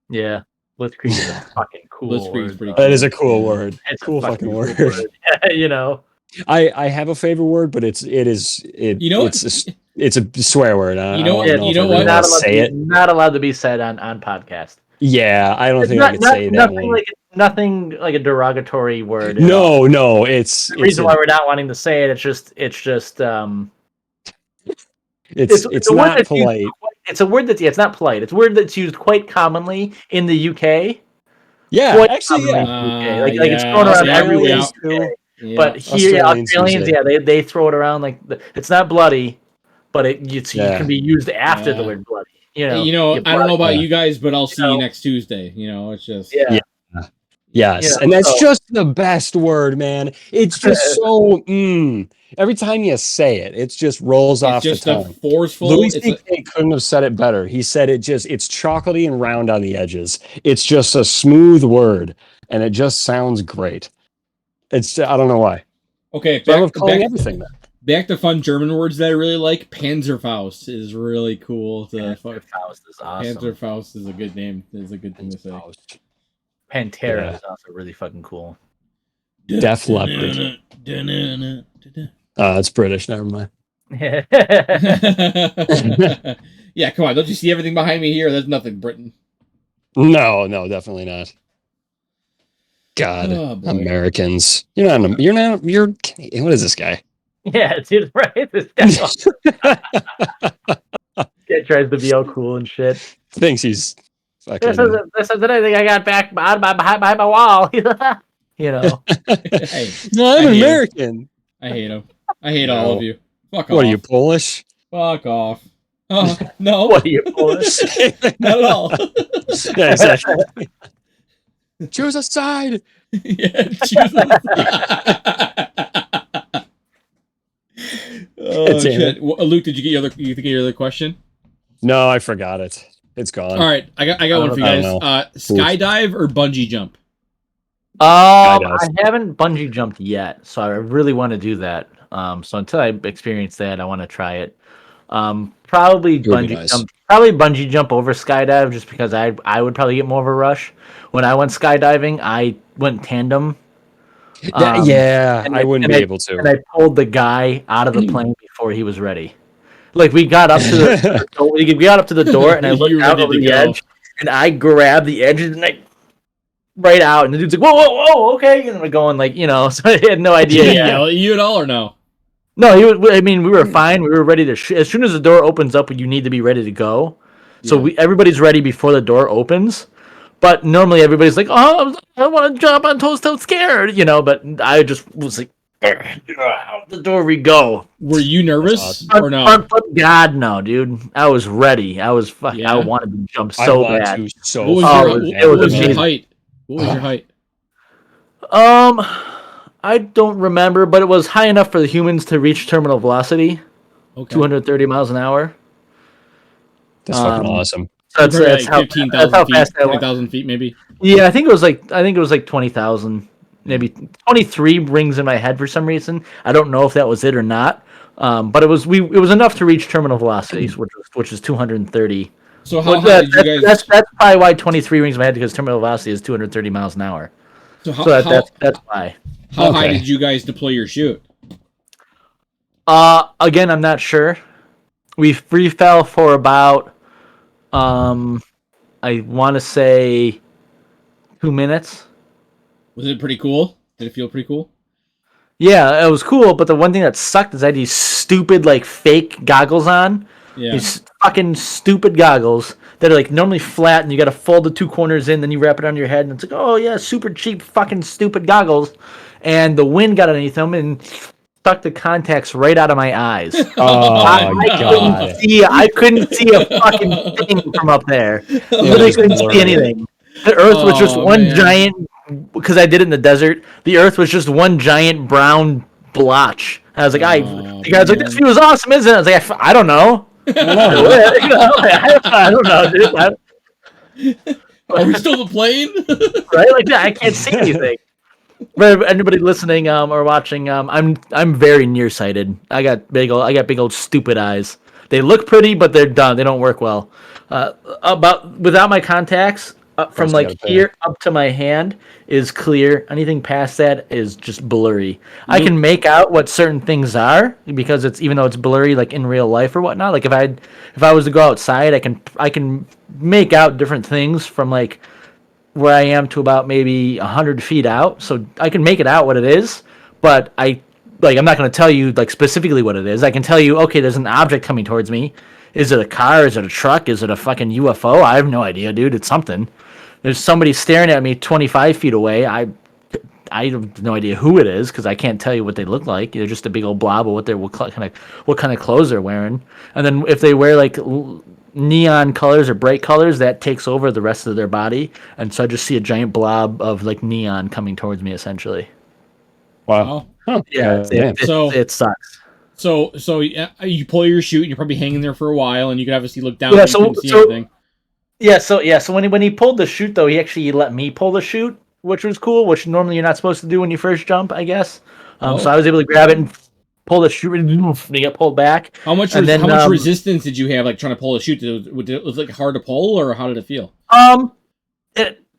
Yeah. Blitzkrieg is a fucking cool word. Pretty cool. That is a cool word. It's cool fucking word. You know. I have a favorite word, but it's a swear word. You know what? Not allowed to be said on podcast. Yeah, I don't think I could say that one. Nothing like a derogatory word. No, it's the reason why we're not wanting to say it. It's not polite. It's a word it's not polite. It's a word that's used quite commonly in the UK. Yeah, actually, it's thrown around everywhere. Yeah. But here, Australians, they throw it around like it's not bloody, but you can be used after the word bloody. I don't know about you guys, but I'll see you next Tuesday. It's just Yes, and that's just the best word, man. It's just so every time you say it, it just rolls off the tongue. Forceful. Louis C.K. couldn't have said it better. He said it's chocolatey and round on the edges. It's just a smooth word, and it just sounds great. I don't know why. Okay, I love calling everything that. Back to fun German words that I really like. Panzerfaust is really cool. Panzerfaust is awesome. Panzerfaust is a good name. It's a good thing to say. Pantera is also really fucking cool. Def Leppard. It's British. Never mind. Yeah, come on. Don't you see everything behind me here? There's nothing Britain. No, definitely not. God, Oh, boy. Americans. You're what is this guy? Yeah, dude, right? This guy tries to be all cool and shit. Thinks he's fucking. This isn't anything I got back behind my wall. You know. Hey, No, I'm I an hate American. I hate him. I hate all of you. Fuck off. What are you, Polish? Fuck off. No. What are you Polish? Not at all. Yeah, exactly. Choose a side. Yeah, choose Oh shit! Luke, did you get your other question? No, I forgot it. It's gone. All right, I got one for you guys. Skydive or bungee jump? I haven't bungee jumped yet, so I really want to do that. So until I experience that, I want to try it. Probably bungee jump over skydive, just because I would probably get more of a rush. When I went skydiving, I went tandem. I wouldn't be able to. And I pulled the guy out of the plane before he was ready. Like we got up to the door, and I looked out over the edge, and I grabbed the edge, and I right out, and the dude's like, "Whoa, okay," and I'm going like, so I had no idea. Did he yell at you at all or no? No, we were fine. We were ready to. As soon as the door opens up, you need to be ready to go. So everybody's ready before the door opens. But normally everybody's like, "Oh, I want to jump on toes, so scared," But I just was like, "Out the door we go." Were you nervous or no? God, no, dude. I was ready. I was fucking. Yeah. I wanted to jump so bad. What was your height? What was your height? I don't remember, but it was high enough for the humans to reach terminal velocity. Okay. 230 miles an hour. That's fucking awesome. That's like 15,000 feet, 20,000 feet, maybe. Yeah, I think it was like 20,000, maybe 23 rings in my head for some reason. I don't know if that was it or not. But it was enough to reach terminal velocities, which is 230. So how high did you guys? That's probably why 23 rings in my head, because terminal velocity is 230 miles an hour. So that's why. How high did you guys deploy your chute? Again, I'm not sure. We free fell for about. I want to say 2 minutes. Was it pretty cool? Did it feel pretty cool? Yeah, it was cool, but the one thing that sucked is I had these stupid, fake goggles on. Yeah. These fucking stupid goggles that are, normally flat, and you gotta fold the two corners in, then you wrap it on your head, and it's like, oh, yeah, super cheap, fucking stupid goggles. And the wind got underneath them, and stuck the contacts right out of my eyes. I couldn't see a fucking thing from up there. Literally couldn't see anything. The earth was just one giant, because I did it in the desert, the earth was just one giant brown blotch. I was like, the guy's like, this view is awesome, isn't it? I was like, I don't know. I don't know, dude. Are we still the plane? Right? Like, I can't see anything. But anybody listening or watching, I'm very nearsighted. I got big old stupid eyes. They look pretty, but they're done. They don't work well. Without my contacts, from here up to my hand is clear. Anything past that is just blurry. Mm-hmm. I can make out what certain things are, because even though it's blurry, like in real life or whatnot. Like if I was to go outside, I can make out different things from where I am to about maybe 100 feet out. So I can make it out what it is, but I'm not going to tell you specifically what it is. I can tell you, okay, there's an object coming towards me. Is it a car? Is it a truck? Is it a fucking UFO? I have no idea, dude. It's something. There's somebody staring at me 25 feet away. I have no idea who it is, because I can't tell you what they look like. They're just a big old blob of what kind of clothes they're wearing. And then if they wear neon colors or bright colors, that takes over the rest of their body, and so I just see a giant blob of neon coming towards me, essentially. Wow. Huh. Yeah, it sucks. So you pull your chute, and you're probably hanging there for a while, and you can obviously look down. Yeah, and you can see anything. So when he pulled the chute, though, he actually let me pull the chute, which was cool, which normally you're not supposed to do when you first jump, I guess. So I was able to grab it and pull the chute, and you get pulled back. How much resistance did you have, trying to pull the chute? Was it hard to pull, or how did it feel?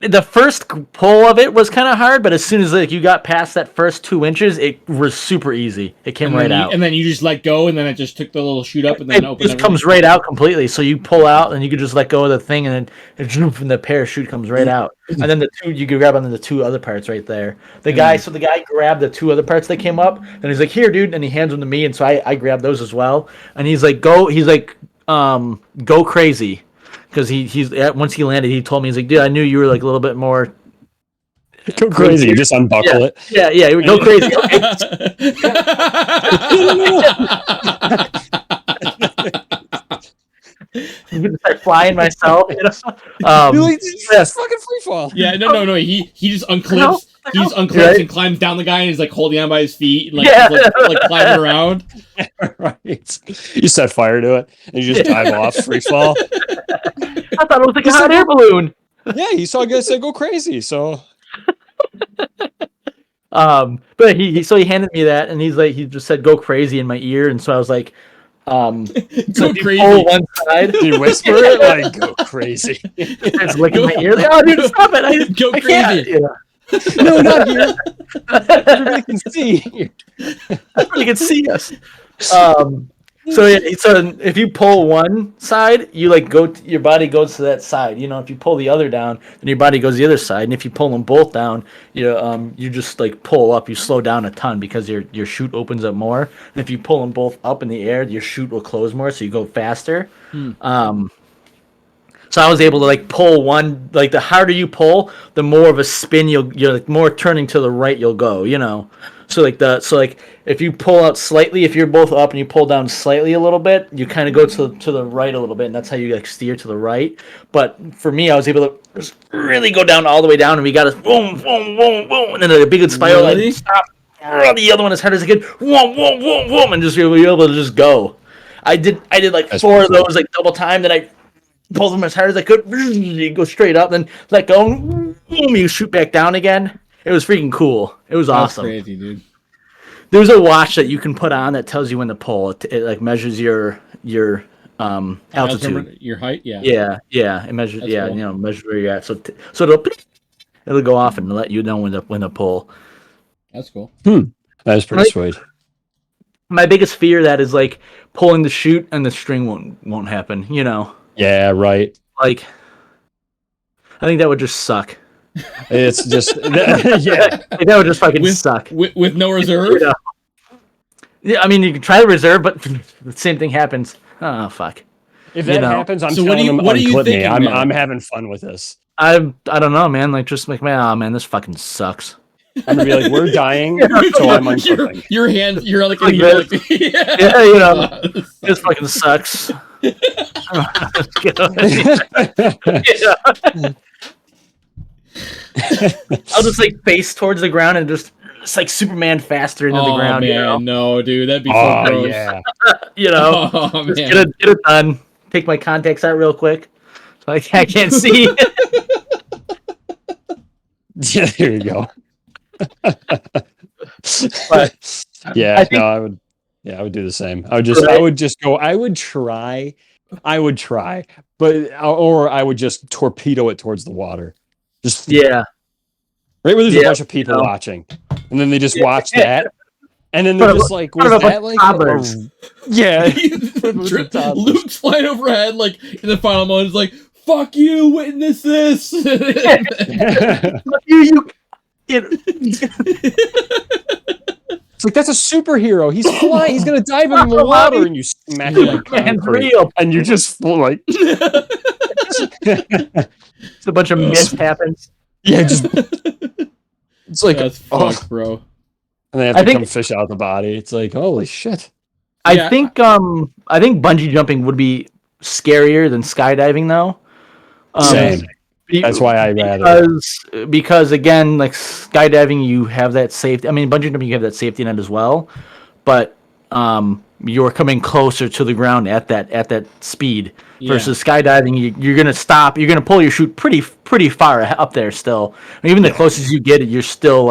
the first pull of it was kind of hard, but as soon as you got past that first 2 inches, it was super easy. It came right out. And then you just let go, and then it just took the little chute up, and then it just comes right out completely. So you pull out, and you can just let go of the thing, and then the parachute comes right out. And then you can grab onto the 2 other parts right there. The guy grabbed the 2 other parts that came up, and he's like, "Here, dude," and he hands them to me, and so I grabbed those as well. And he's like, "Go!" He's like, "Go crazy." Because once he landed, he told me, he's like, dude, I knew you were like a little bit more. Go crazy. You just unbuckle it. Yeah, go crazy. I'm gonna start flying myself. That's fucking free fall. Yeah, no. He just unclips. He's unclips and climbs down the guy, and he's like holding on by his feet, and like climbing around. Right. You set fire to it, and you just dive off, free fall. I thought it was like a hot air balloon. Yeah, he saw guys say go crazy, so. But he handed me that, and he just said go crazy in my ear, and so I was like, go crazy. Pull one side. Do you whisper it like go crazy? It's licking my ear. Like, oh, dude, stop it! Go crazy. No, not here. Everybody can see. Everybody can see us. So if you pull one side, you your body goes to that side. You know, if you pull the other down, then your body goes to the other side. And if you pull them both down, you just like pull up. You slow down a ton because your chute opens up more. And if you pull them both up in the air, your chute will close more, so you go faster. So I was able to like pull one. Like the harder you pull, the more of a spin you're like more turning to the right you'll go. You know. So if you pull out slightly, if you're both up and you pull down slightly a little bit, you kind of go to the right a little bit, and that's how you like steer to the right. But for me, I was able to just really go down all the way down, and we got us boom, boom, boom, boom, and then a big spiral. Really? Like, stop. The other one as hard as I could, boom, boom, boom, boom, and just be able to just go. I did like that's 4 of those like double time. Then I pulled them as hard as I could. You go straight up, then let go, boom, you shoot back down again. It was freaking cool. It was awesome. That's crazy, dude. There's a watch that you can put on that tells you when to pull. It like measures your altitude, your height. Yeah. Yeah. It measures. That's cool. Measures where you're at. So it'll go off and let you know when to pull. That's cool. That's pretty sweet. My biggest fear that is like pulling the chute and the string won't happen. You know. Yeah. Right. Like, I think that would just suck. It's just yeah. Like, that would just fucking suck with no reserve. Yeah, I mean you can try to reserve, but the same thing happens. Oh fuck! If that happens, I'm so telling them what are you thinking? I'm having fun with this. I don't know, man. Like just like man, this fucking sucks. I'm gonna be like, we're dying, so I'm unclipping. Your hands, you're like yeah, you know, this fucking sucks. I'll just like face towards the ground and just it's like Superman faster into the ground. Man, you know? No, dude, that'd be so gross. Yeah. You know, just get it done. Take my contacts out real quick, so I can't see. Yeah, there you go. But yeah, I would. Yeah, I would do the same. I would just go. I would try, but or I would just torpedo it towards the water. Just right where there's a bunch of people watching, and then they just watch that, and then they're just like, "Was that like?" Yeah, Luke's flying overhead, like in the final moment, is like, "Fuck you, witness this." Fuck you. It's like that's a superhero. He's flying. He's gonna dive in the water, and you smack it like concrete, and you just like. It's a bunch of mist happens. Yeah, it's like that's fucked, bro. And they have to come fish out the body. It's like holy shit. I think bungee jumping would be scarier than skydiving, though. Same. That's why I rather because again, like skydiving, you have that safety. I mean, bungee jumping, you have that safety net as well, but you're coming closer to the ground at that speed. Versus skydiving, you're gonna stop. You're gonna pull your chute pretty far up there still. I mean, even the closest you get, you're still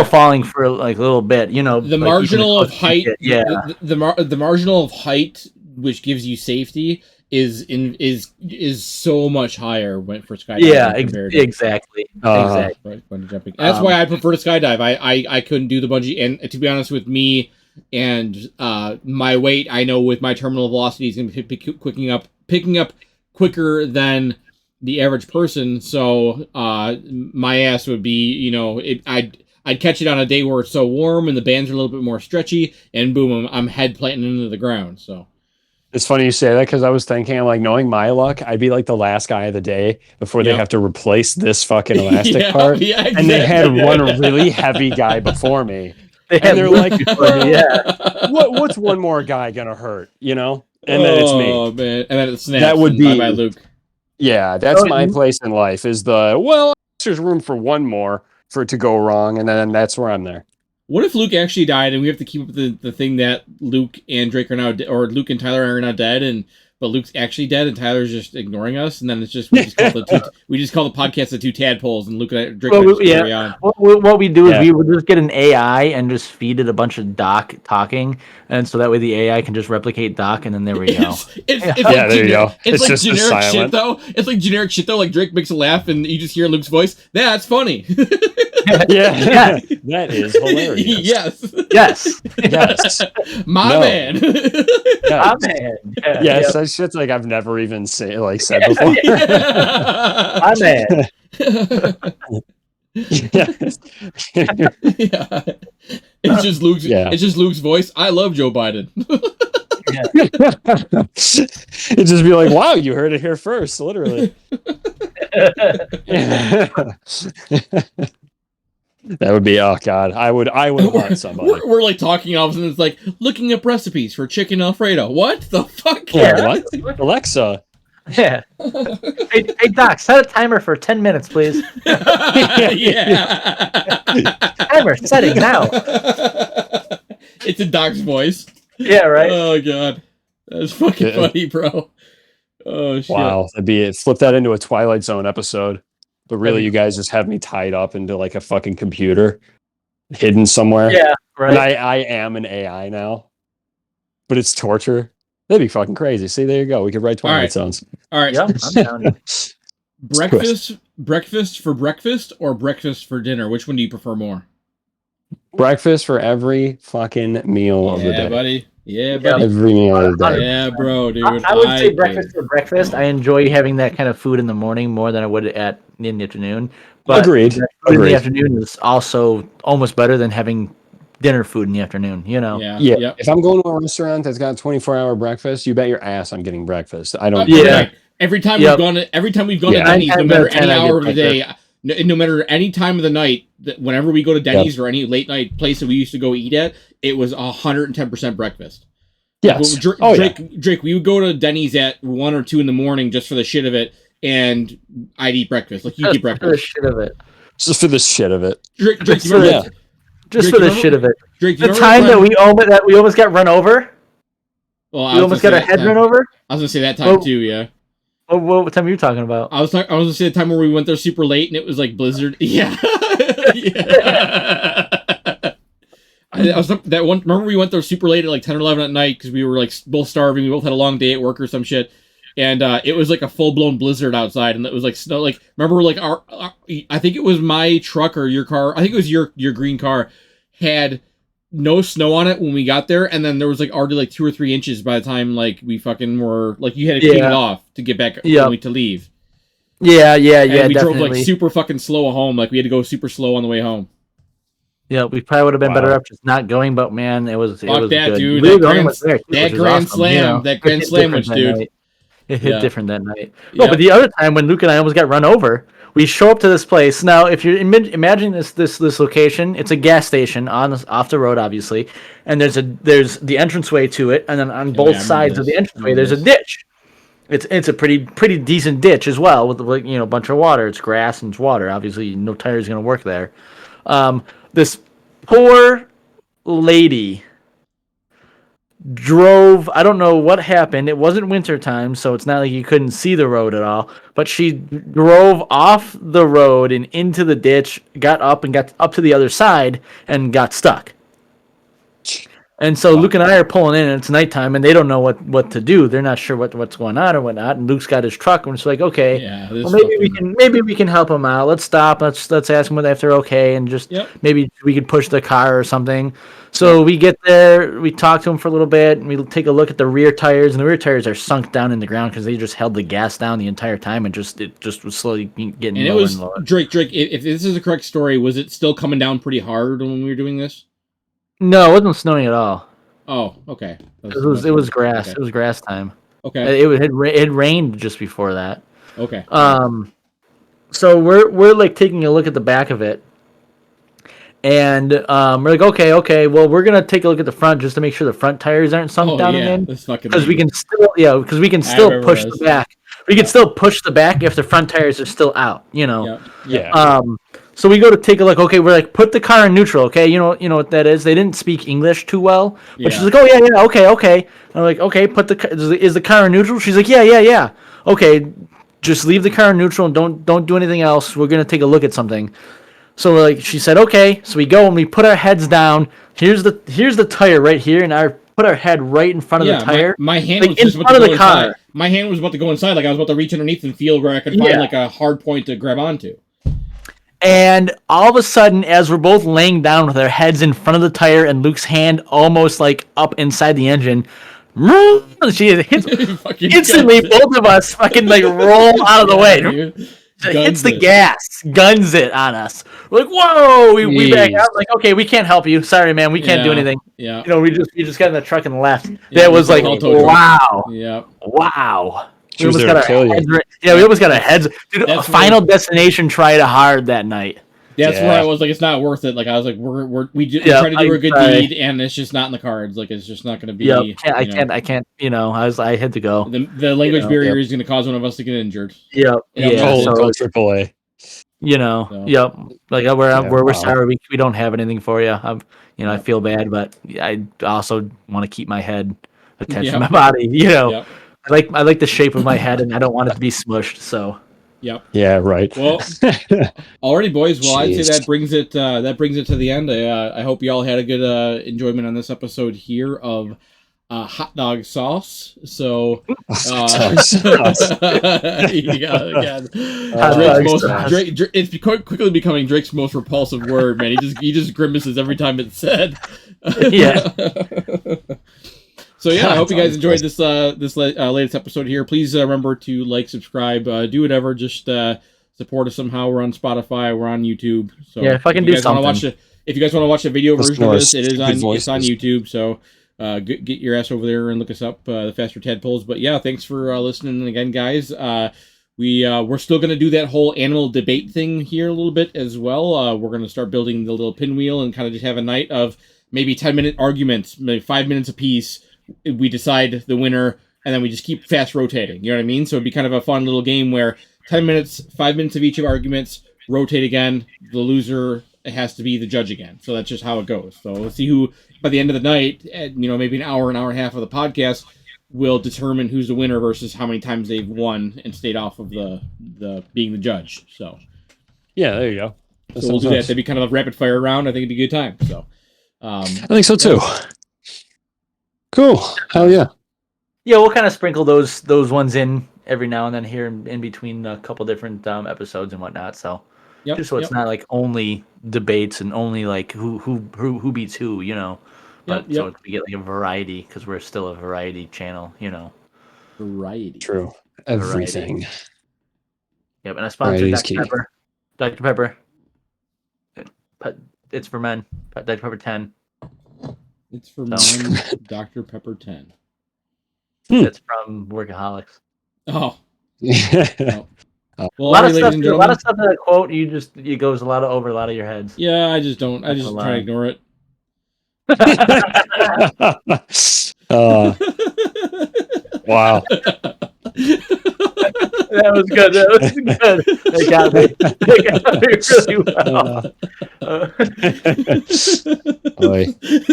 falling for like a little bit. You know, the like marginal of height. the marginal of height, which gives you safety, is so much higher when for skydiving. Yeah, compared exactly. Exactly. Bungee jumping. That's why I prefer to skydive. I couldn't do the bungee, and to be honest with me and my weight, I know with my terminal velocity is going to be picking up quicker than the average person. So my ass would be, I'd catch it on a day where it's so warm and the bands are a little bit more stretchy, and boom, I'm head planting into the ground. So. It's funny you say that because I was thinking, like, knowing my luck, I'd be like the last guy of the day before they have to replace this fucking elastic part. Yeah, exactly. And they had one really heavy guy before me. They're like, what's one more guy gonna hurt? And then it's me. Oh man, and then it snaps. That would be bye, Luke. Yeah, that's my place in life. Is there's room for one more for it to go wrong, and then that's where I'm there. What if Luke actually died, and we have to keep up the thing that Luke and Drake are now, or Luke and Tyler are not dead, but Luke's actually dead, and Tyler's just ignoring us, and then it's just we just call the podcast the two tadpoles, and Luke and Drake carry on. What we do is we would just get an AI and just feed it a bunch of Doc talking, and so that way the AI can just replicate Doc, and then there we go. It's like there you go. It's like generic shit though. It's like generic shit though. Like Drake makes a laugh, and you just hear Luke's voice. That's funny. Yeah, that is hilarious. Yes. My man. My man. Yes, that shit's like I've never even said before. My man. It's just Luke's. It's just Luke's voice. I love Joe Biden. It'd just be like, wow, you heard it here first, literally. That would be, oh god, I would want somebody. We're like talking, all of a sudden it's like looking up recipes for chicken Alfredo. What the fuck? Yeah, what? Alexa. Yeah. Hey Doc, set a timer for 10 minutes, please. Timer setting now. It's a Doc's voice. Yeah, right. Oh god, that's fucking funny, bro. Oh shit. Wow, that'd be it. Flip that into a Twilight Zone episode. But really, you guys just have me tied up into like a fucking computer, hidden somewhere. Yeah, right. And I am an AI now, but it's torture. That'd be fucking crazy. See, there you go. We could write Twilight Zones. All right. Yep, I'm down. Breakfast for breakfast or breakfast for dinner? Which one do you prefer more? Breakfast for every fucking meal of the day. Buddy. Yeah, buddy. Every meal of the day. Yeah, bro, dude. I would say breakfast for breakfast. I enjoy having that kind of food in the morning more than I would in the afternoon. But Agreed. In the afternoon is also almost better than having dinner food in the afternoon, Yeah. Yep. If I'm going to a restaurant that's got a 24-hour breakfast, you bet your ass I'm getting breakfast. I don't. Every time we've gone to Denny's, no matter any hour of the day, no matter any time of the night, whenever we go to Denny's or any late night place that we used to go eat at, it was 110% breakfast. Yes. Drake, we would go to Denny's at 1 or 2 in the morning just for the shit of it, and I'd eat breakfast. Like you eat breakfast. For the shit of it. Just for the shit of it. Drake, just for the shit of it. Drake, the time that we almost got run over. Well, we almost got our head run over. I was gonna say that time too. Yeah. What time are you talking about? I was gonna say the time where we went there super late and it was like blizzard. Yeah. I was that one. Remember we went there super late at like 10 or 11 at night because we were like both starving. We both had a long day at work or some shit, and it was like a full blown blizzard outside, and it was like snow. Like remember, like our I think it was my truck or your car. I think it was your green car had no snow on it when we got there, and then there was like already like 2 or 3 inches by the time like we fucking were like you had to clean it off to get back to leave. Yeah. And we drove like super fucking slow home. Like we had to go super slow on the way home. Yeah, we probably would have been better up just not going, but man, it was that, good. Dude. That grand slam, dude. It hit different that night. No, but the other time when Luke and I almost got run over, we show up to this place. Now, if you imagine this location, it's a gas station off the road, obviously, and there's the entranceway to it, and then on both sides of the entranceway, there's a ditch. It's a pretty decent ditch as well with a bunch of water. It's grass and it's water. Obviously, no tire is going to work there. This poor lady drove. I don't know what happened. It wasn't wintertime, so it's not like you couldn't see the road at all. But she drove off the road and into the ditch, got up to the other side, and got stuck. And so Luke and I are pulling in, and it's nighttime, and they don't know what to do. They're not sure what's going on or whatnot. And Luke's got his truck, and it's like, okay, well, maybe we can help them out. Let's stop. Let's ask them if they're okay, and just maybe we could push the car or something. So we get there, we talk to them for a little bit, and we take a look at the rear tires, and the rear tires are sunk down in the ground because they just held the gas down the entire time, and it just was slowly getting and lower it was, and lower. Drake, if this is the correct story, was it still coming down pretty hard when we were doing this? No, it wasn't snowing at all. Oh, okay. It was grass. Okay. It was grass time. Okay. It rained just before that. Okay. So we're like taking a look at the back of it, and we're like, okay, well, we're gonna take a look at the front just to make sure the front tires aren't sunk down again, because we can still push the back. We can still push the back if the front tires are still out. Yeah. So we go to take a look. Okay, we're like, put the car in neutral. Okay, you know what that is. They didn't speak English too well, but she's like, oh yeah, okay. And I'm like, okay, is the car in neutral? She's like, yeah. Okay, just leave the car in neutral and don't do anything else. We're gonna take a look at something. So we're like, she said, okay. So we go and we put our heads down. Here's the tire right here, and put our head right in front of the tire. My hand was in front of the car. My hand was about to go inside, like I was about to reach underneath and feel where I could find like a hard point to grab onto. And all of a sudden, as we're both laying down with our heads in front of the tire and Luke's hand almost like up inside the engine, she hits instantly. Both of us fucking like roll out of the way. Hits the gas, guns it on us. We're like, whoa! We back out. Like, okay, we can't help you. Sorry, man, we can't do anything. Yeah. We just got in the truck and left. That was like, wow. Yeah. Wow. We almost got we almost got our heads. Dude, Final Destination tried hard that night. That's where I was like, it's not worth it. Like I was like, we try to do a good deed, and it's just not in the cards. Like it's just not going to be. I can't. I had to go. The language barrier is going to cause one of us to get injured. Yep. AAA. Yep. Like we're sorry, we don't have anything for you. I feel bad, but I also want to keep my head attached to my body. Yep. I like the shape of my head, and I don't want it to be smushed. So. Yep. Yeah. Right. Well, alrighty, boys. Well, I'd say that brings it to the end. I hope you all had a good enjoyment on this episode here of hot dog sauce. So, it's quickly becoming Drake's most repulsive word. Man, he just grimaces every time it's said. Yeah. So I hope you guys enjoyed this latest episode here. Please remember to like, subscribe, do whatever. Just support us somehow. We're on Spotify. We're on YouTube. So if I can do something. If you guys want to watch the video version of this, it's on YouTube. So get your ass over there and look us up, the Faster Tadpoles. But thanks for listening again, guys. We're still going to do that whole animal debate thing here a little bit as well. We're going to start building the little pinwheel and kind of just have a night of maybe 10-minute arguments, maybe 5 minutes apiece. We decide the winner, and then we just keep fast rotating. You know what I mean? So it'd be kind of a fun little game where 10 minutes, 5 minutes of each of arguments, rotate again. The loser has to be the judge again. So that's just how it goes. So let's see who, by the end of the night, maybe an hour and a half of the podcast, will determine who's the winner versus how many times they've won and stayed off of the being the judge. So there you go. So we'll do that. That'd be kind of a rapid fire round. I think it'd be a good time. So I think so too. Cool. Hell yeah. Yeah, we'll kind of sprinkle those ones in every now and then here in between a couple different episodes and whatnot. So just so it's not like only debates and only like who beats who, But so we get like a variety because we're still a variety channel, Variety. True. Everything. Yep, and I sponsor Dr. Pepper. Dr. Pepper. It's for men. Dr. Pepper 10. It's for men. Dr. Pepper 10. It's from Workaholics. Oh. Well, a lot of stuff that I quote, it goes over a lot of your heads. Yeah, I just don't. I just try to ignore it. Wow. That was good. They got me really well.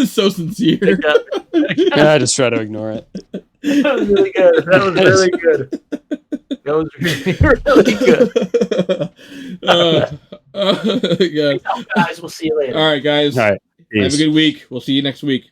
So sincere. I just try to ignore it. That was really good. That was really good. Guys, we'll see you later. All right, guys. All right. Have a good week. We'll see you next week.